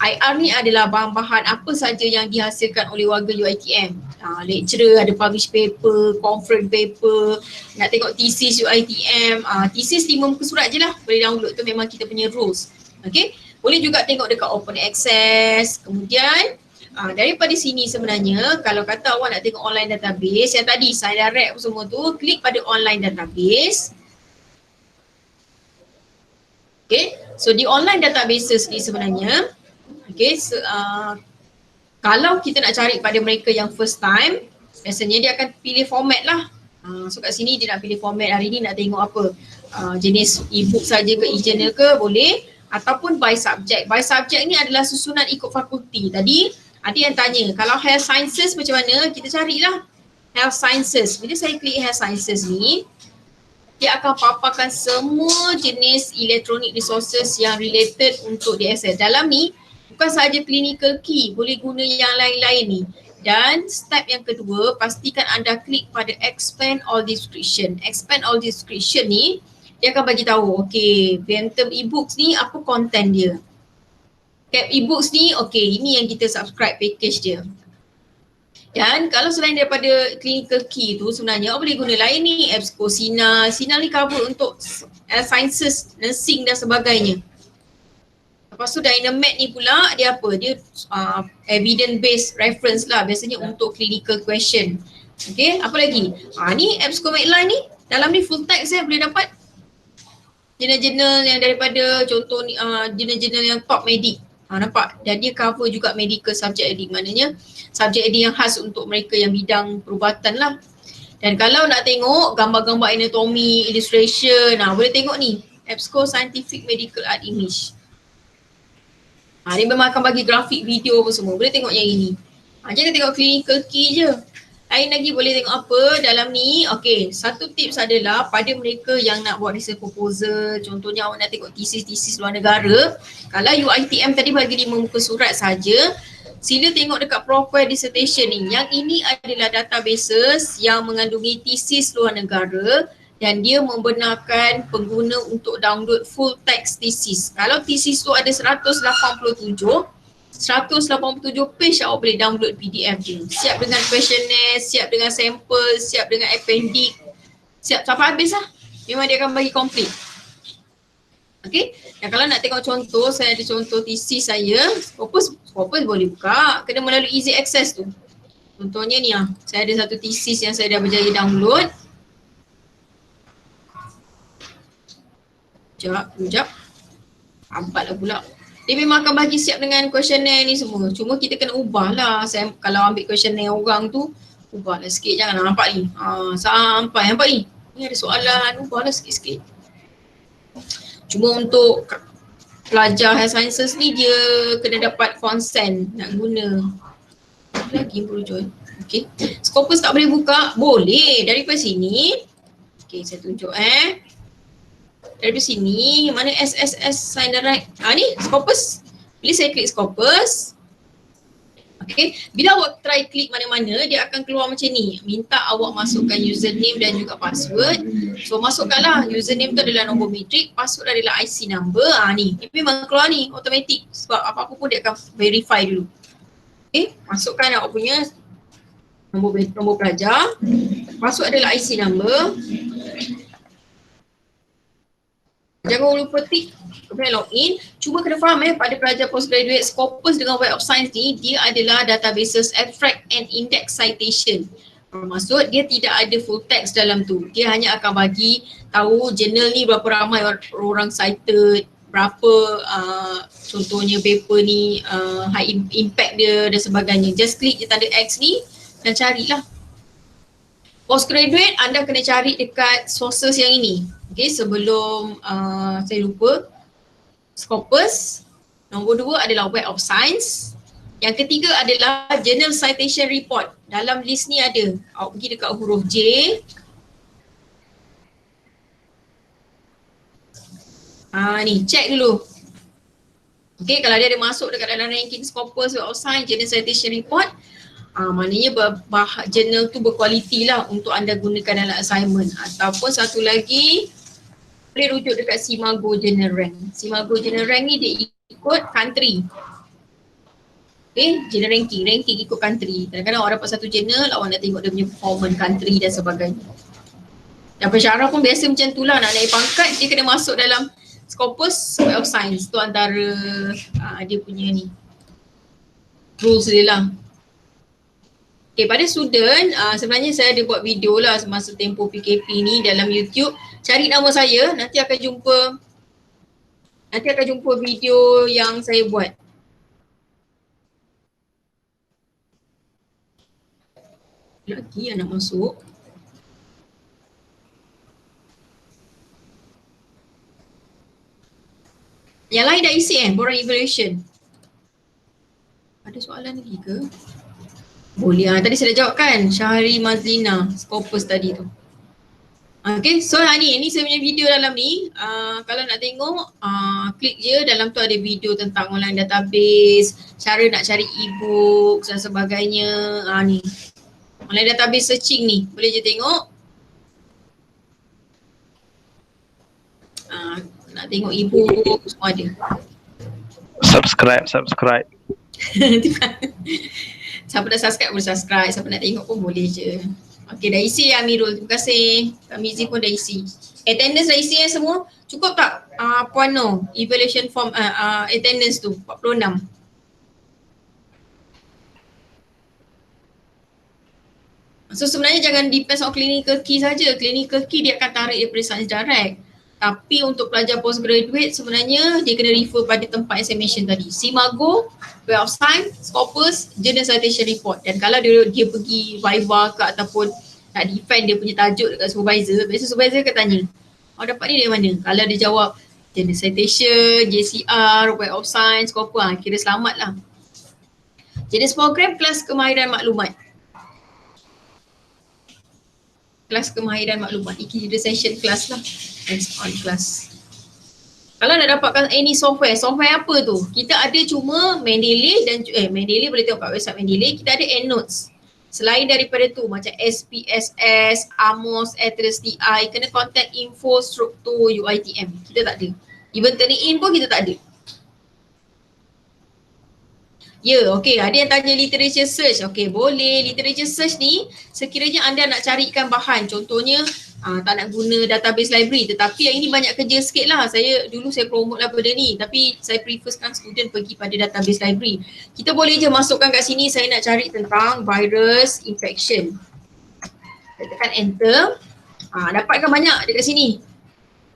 IR ni adalah bahan-bahan apa saja yang dihasilkan oleh warga UiTM. Lecturer ada publish paper, conference paper, nak tengok thesis UiTM. Thesis 5 muka surat je lah, boleh download tu, memang kita punya rules. Okay, boleh juga tengok dekat open access. Kemudian daripada sini sebenarnya kalau kata awak nak tengok online database yang tadi saya direct semua tu, klik pada online database. Okay, so di online databases ni sebenarnya, okay, kalau kita nak cari pada mereka yang first time, biasanya dia akan pilih format lah. So kat sini dia nak pilih format, hari ni nak tengok apa, jenis e-book saja ke e-journal ke, boleh. Ataupun by subject. By subject ni adalah susunan ikut fakulti. Tadi ada yang tanya, kalau health sciences macam mana? Kita carilah health sciences. Bila saya klik health sciences ni, dia akan paparkan semua jenis electronic resources yang related untuk diakses. Dalam ni, bukan sahaja clinical key, boleh guna yang lain-lain ni. Dan step yang kedua, pastikan anda klik pada expand all description. Expand all description ni, dia akan bagi tahu, okay, Ventum e-books ni apa content dia. Cap e-books ni, okay, ini yang kita subscribe package dia. Dan kalau selain daripada clinical key tu, sebenarnya awak boleh guna lain ni, EBSCO, SINAL. SINAL ni cover untuk sciences, nursing dan sebagainya. Lepas tu Dynamed ni pula, dia apa? Dia evidence based reference lah, biasanya untuk clinical question. Okay, apa lagi? Ni EBSCO Medline ni, dalam ni full text boleh dapat jurnal-jurnal yang daripada contoh ni, jurnal-jurnal yang top medik. Nampak? Dan dia cover juga medical subject heading, maknanya subject heading yang khas untuk mereka yang bidang perubatan lah. Dan kalau nak tengok gambar-gambar anatomy, illustration, boleh tengok ni, EBSCO Scientific Medical Art Image. Dia memang akan bagi grafik, video apa semua, boleh tengok yang ini. Jangan tengok clinical key je. Lain lagi boleh tengok apa dalam ni. Okay, satu tips adalah pada mereka yang nak buat research proposal, contohnya awak nak tengok thesis luar negara, kalau UiTM tadi bagi 5 muka surat saja, sila tengok dekat profile dissertation ni. Yang ini adalah databases yang mengandungi thesis luar negara dan dia membenarkan pengguna untuk download full text thesis. Kalau thesis tu ada 187 page awak boleh download PDF dia. Siap dengan questionnaire, siap dengan sampel, siap dengan appendix. Siap sampai habis lah. Memang dia akan bagi complete. Okay, dan kalau nak tengok contoh, saya ada contoh thesis saya. Scopus boleh buka, kena melalui easy access tu. Contohnya ni lah, saya ada satu thesis yang saya dah berjaya download. Sekejap. Hampat lah pula. Dia memang akan bagi siap dengan questionnaire ni semua. Cuma kita kena ubah lah. Saya kalau ambil questionnaire orang tu, ubah lah sikit. Janganlah nampak ni. Sampai nampak ni. Ni ada soalan, ubah lah sikit-sikit. Cuma untuk pelajar health sciences ni dia kena dapat consent nak guna. Lagi perlu join. Okay. Scopus tak boleh buka? Boleh. Daripada sini. Okay, saya tunjuk daripada sini. Mana SSS sign the right? Ni Scopus. Bila saya klik Scopus. Okay. Bila awak try klik mana-mana, dia akan keluar macam ni. Minta awak masukkan username dan juga password. So masukkanlah. Username tu adalah nombor matrik, password adalah IC number. Ni. Dia memang keluar ni automatic. Sebab apa-apa pun dia akan verify dulu. Okay. Masukkan awak punya nombor pelajar. Password adalah IC number. Jangan lupa tik kemudian login. Cuma kena faham pada pelajar postgraduate, Scopus dengan Web of Science ni dia adalah databases abstract and index citation. Bermaksud dia tidak ada full text dalam tu. Dia hanya akan bagi tahu jurnal ni berapa ramai orang cited, berapa contohnya paper ni high impact dia dan sebagainya. Just klik je tanda X ni dan carilah. Postgraduate anda kena cari dekat sources yang ini. Okay, sebelum saya lupa, Scopus. Nombor 2 adalah Web of Science. Yang ketiga adalah Journal Citation Report. Dalam list ni ada. Awak pergi dekat huruf J. Ni, check dulu. Okay, kalau dia ada masuk dekat dalam ranking Scopus, Web of Science, Journal Citation Report, maknanya journal tu berkualiti lah untuk anda gunakan dalam assignment. Ataupun satu lagi, boleh rujuk dekat Simago Journal Rank. Simago Journal Rank ni dia ikut country. Okay, journal ranking ikut country. Kadang-kadang awak dapat satu journal, awak nak tengok dia punya performance country dan sebagainya. Dan pensyarah pun biasa macam tu lah, nak naik pangkat dia kena masuk dalam Scopus Web of Science. Tu antara dia punya ni rules dia lah. Okay, pada student, sebenarnya saya ada buat video lah semasa tempoh PKP ni dalam YouTube. Cari nama saya, nanti akan jumpa video yang saya buat. Lagi yang nak masuk. Yang lain dah isi borang evaluation. Ada soalan lagi ke? Boleh, tadi saya dah jawab kan, Syahri Mazlina, Scopus tadi tu. Okay, so ni saya punya video dalam ni. Kalau nak tengok, klik je, dalam tu ada video tentang online database, cara nak cari e-book dan sebagainya. Ni, online database searching ni, boleh je tengok. Nak tengok e-book, semua ada. Subscribe. Siapa dah subscribe boleh subscribe, siapa nak tengok pun boleh je. Okay, dah isi Amirul, terima kasih. Kak Mizi pun dah isi. Attendance dah isi semua? Cukup tak Puan No? Evaluation form attendance tu 46. So sebenarnya jangan depends on clinical key saja. Clinical key dia akan tarik daripada Science Direct. Tapi untuk pelajar postgraduate sebenarnya dia kena refer pada tempat examination tadi. Simago, Web of Science, Scopus, Journal Citation Report. Dan kalau dia pergi Viva ke ataupun nak defend dia punya tajuk dekat supervisor, biasa supervisor akan tanya, awak dapat ni dari mana? Kalau dia jawab Journal Citation, JCR, Web of Science, Scopus, kira selamat lah. Jenis program kelas kemahiran maklumat. Kelas kemahiran maklumat. Ini kira session kelas lah. Hands on class. Kalau nak dapatkan any software apa tu? Kita ada cuma Mendeley dan Mendeley boleh tengok kat website Mendeley, kita ada EndNotes. Selain daripada tu macam SPSS, Amos, Atlas TI, kena contact info struktur UiTM. Kita tak ada. Even Turnitin pun kita tak ada. Ya, okey. Ada yang tanya literature search. Okey, boleh. Literature search ni sekiranya anda nak carikan bahan. Contohnya tak nak guna database library, tetapi yang ini banyak kerja sikit lah. Saya promote lah benda ni, tapi saya preferkan student pergi pada database library. Kita boleh je masukkan kat sini, saya nak cari tentang virus infection. Saya tekan enter, dapatkan banyak dekat sini.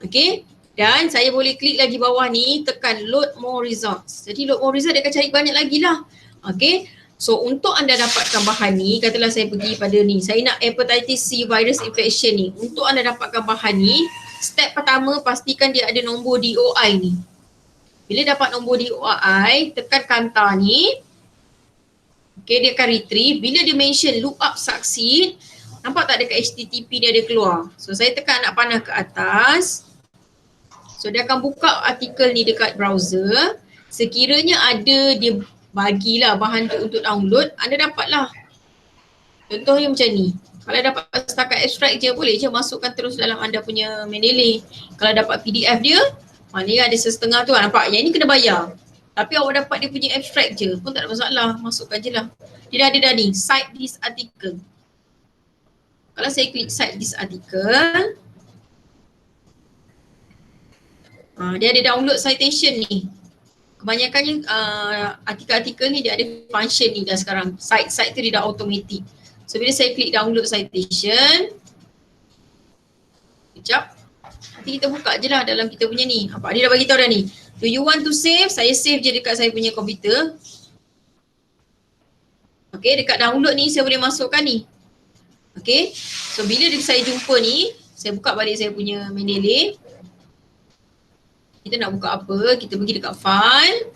Okay, dan saya boleh klik lagi bawah ni, tekan load more results. Jadi load more results dia akan cari banyak lagi lah. Okay, so untuk anda dapatkan bahan ni, katalah saya pergi pada ni, saya nak hepatitis C virus infection ni. Untuk anda dapatkan bahan ni, step pertama pastikan dia ada nombor DOI ni. Bila dapat nombor DOI, tekan kanta ni. Okay, dia akan retrieve. Bila dia mention lookup succeed, nampak tak dekat HTTP dia ada keluar. So saya tekan anak panah ke atas. So dia akan buka artikel ni dekat browser. Sekiranya ada dia bagilah bahan tu untuk download, anda dapatlah. Contohnya macam ni. Kalau dapat setakat abstract je, boleh je masukkan terus dalam anda punya Mendeley. Kalau dapat PDF dia, maknanya ada setengah tu, nampak? Yang ni kena bayar. Tapi awak dapat dia punya abstract je, pun tak ada masalah. Masukkan je lah. Dia dah ada dah ni, cite this article. Kalau saya klik cite this article, dia ada download citation ni. Kebanyakannya artikel-artikel ni dia ada function ni dah sekarang. Site tu dia dah automatic. So bila saya klik download citation, sekejap, nanti kita buka je lah dalam kita punya ni. Apa dia dah bagi tahu dah ni. Do you want to save? Saya save je dekat saya punya komputer. Okay, dekat download ni saya boleh masukkan ni. Okay, so bila saya jumpa ni, saya buka balik saya punya Mendeley. Kita nak buka apa, kita pergi dekat file,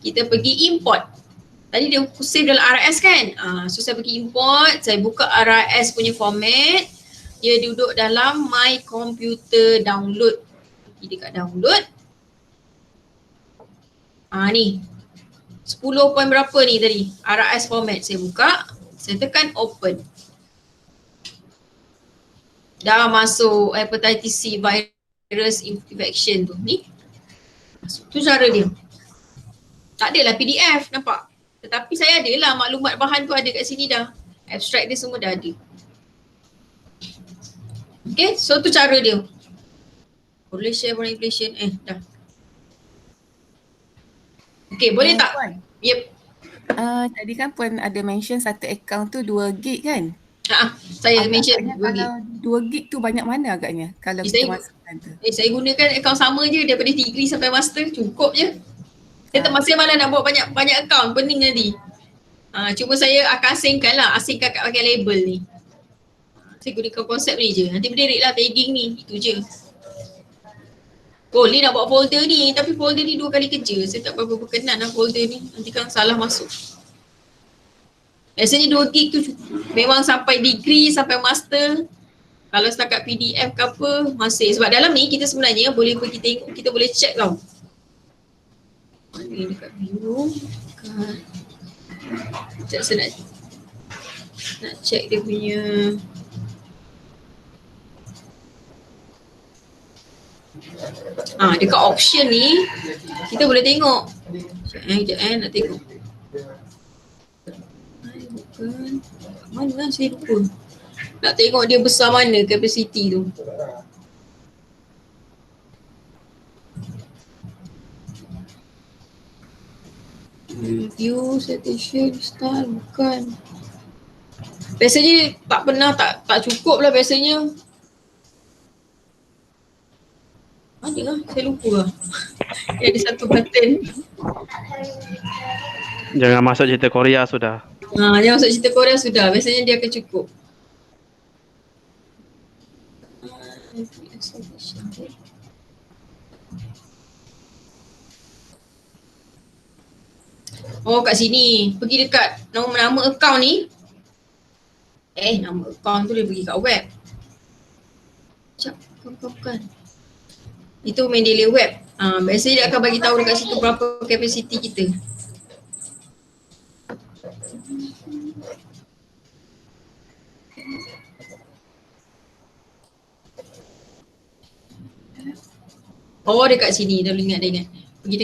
kita pergi import. Tadi dia save dalam RIS kan? So saya pergi import, saya buka RIS punya format. Dia duduk dalam my computer download. Pergi dekat download. Ni 10 point berapa ni tadi, RIS format. Saya buka, saya tekan open. Dah masuk hepatitis C virus infection tu ni. Tu cara dia. Tak adalah PDF, nampak? Tetapi saya adalah maklumat bahan tu ada kat sini dah. Abstract dia semua dah ada. Okay, so tu cara dia. Correlation, manipulation, dah. Okay, boleh tak? Yep. Tadi kan Puan ada mention satu account tu 2 gig kan? Saya mention 2 gig. Kalau 2 gig tu banyak mana agaknya kalau kita masukkan tu? Saya gunakan akaun sama je daripada degree sampai master, cukup je. Saya tak masih malah nak buat banyak akaun, pening nanti. Cuma saya akan asingkan kat pakai label ni. Saya gunakan konsep ni je, nanti berderik lah tagging ni, itu je. Boleh nak buat folder ni, tapi folder ni 2 kali kerja. Saya tak berapa berkenan lah folder ni, nanti kan salah masuk. Biasanya 2 gig tu memang sampai degree, sampai master. Kalau setakat PDF ke apa, masih. Sebab dalam ni kita sebenarnya boleh pergi tengok, kita boleh check tau. Mana dekat view, sekejap saya nak check dia punya. Dekat option ni, kita boleh tengok. Sekejap nak tengok. Bukan. Mana saya lupa. Nak tengok dia besar mana capacity tu. View, citation, style, bukan. Biasanya tak pernah, tak cukup lah biasanya. Ada lah, saya lupa lah. Dia ada satu button. Jangan masuk cerita Korea sudah. Jangan masuk cerita Korea sudah, biasanya dia akan cukup. Oh, kat sini. Pergi dekat nama account ni. Nama account tu dia pergi kat web. Sekejap, bukan. Itu Mendeley web. Biasanya dia akan bagi tahu dekat situ berapa kapasiti kita. Oh, dekat sini, dah ingat. Pergi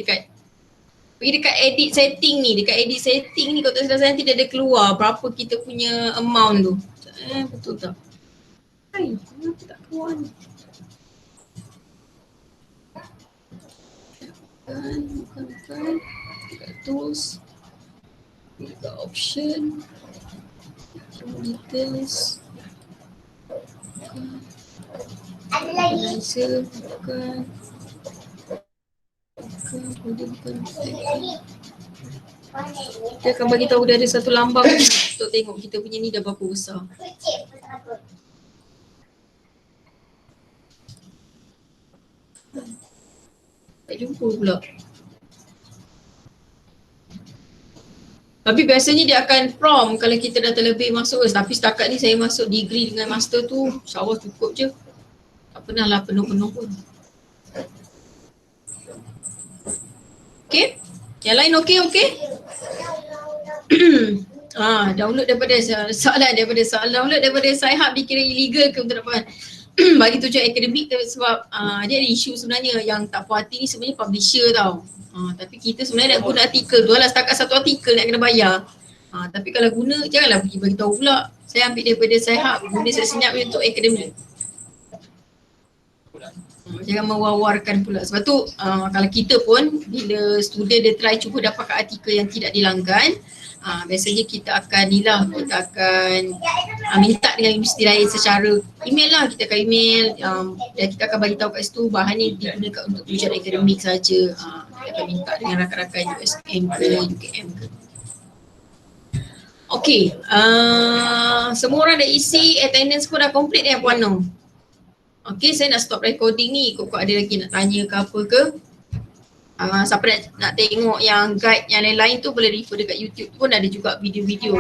dekat edit setting ni, kalau tak salah nanti dia ada keluar berapa kita punya amount tu. Betul tak? Hai, kenapa tak keluar ni? Bukan. Dekat tools. Dekat option. Details. Ada lagi. Bukan. Dia akan bagi tahu dia ada satu lambang untuk tengok kita punya ni dah berapa besar. Tak jumpa pula. Tapi biasanya dia akan prompt kalau kita dah terlebih masuk. Tapi setakat ni saya masuk degree dengan master tu, insyaAllah cukup je. Tak pernah lah penuh-penuh pun. Okay? Yang lain okey? Download daripada download daripada Sci-Hub dikira illegal ke untuk dapat bagi tujuan akademik sebab dia ada isu sebenarnya yang tak puas hati ni sebenarnya publisher tau. Tapi kita sebenarnya nak guna artikel tu lah, setakat satu artikel nak kena bayar. Tapi kalau guna janganlah pergi bagi tahu pula. Saya ambil daripada Sci-Hub, guna saya senyap untuk akademik. Jangan mewar-warkan pula. Sebab tu kalau kita pun bila student dia try cuba dapatkan artikel yang tidak dilanggan, biasanya kita akan minta dengan universiti lain secara email lah. Kita akan email dan kita akan bagi tahu kat situ bahan ni digunakan untuk tujuan akademik saja. Kita akan minta dengan rakan-rakan USM ke UKM ke. Okay, semua orang dah isi, attendance pun dah complete ya Puan Noh. Okay, saya nak stop recording ni. Kok ada lagi nak tanya ke apa ke? Siapa nak tengok yang guide yang lain-lain tu boleh refer dekat YouTube pun ada juga video-video.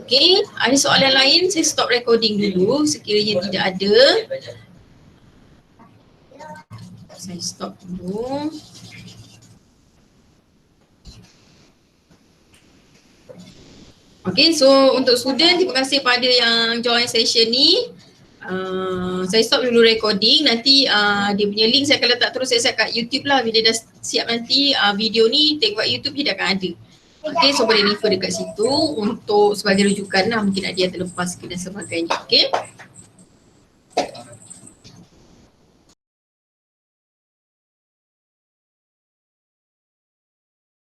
Okay, ada soalan lain? Saya stop recording dulu sekiranya tidak ada. Saya stop dulu. Okay, so untuk student terima kasih pada yang join session ni. Saya stop dulu recording, nanti dia punya link saya akan letak terus saya kat YouTube lah. Bila dah siap nanti video ni tengok kat YouTube dia akan ada. Okay, so boleh refer dekat situ untuk sebagai rujukan lah, mungkin ada yang terlepas ke dan sebagainya. Okay.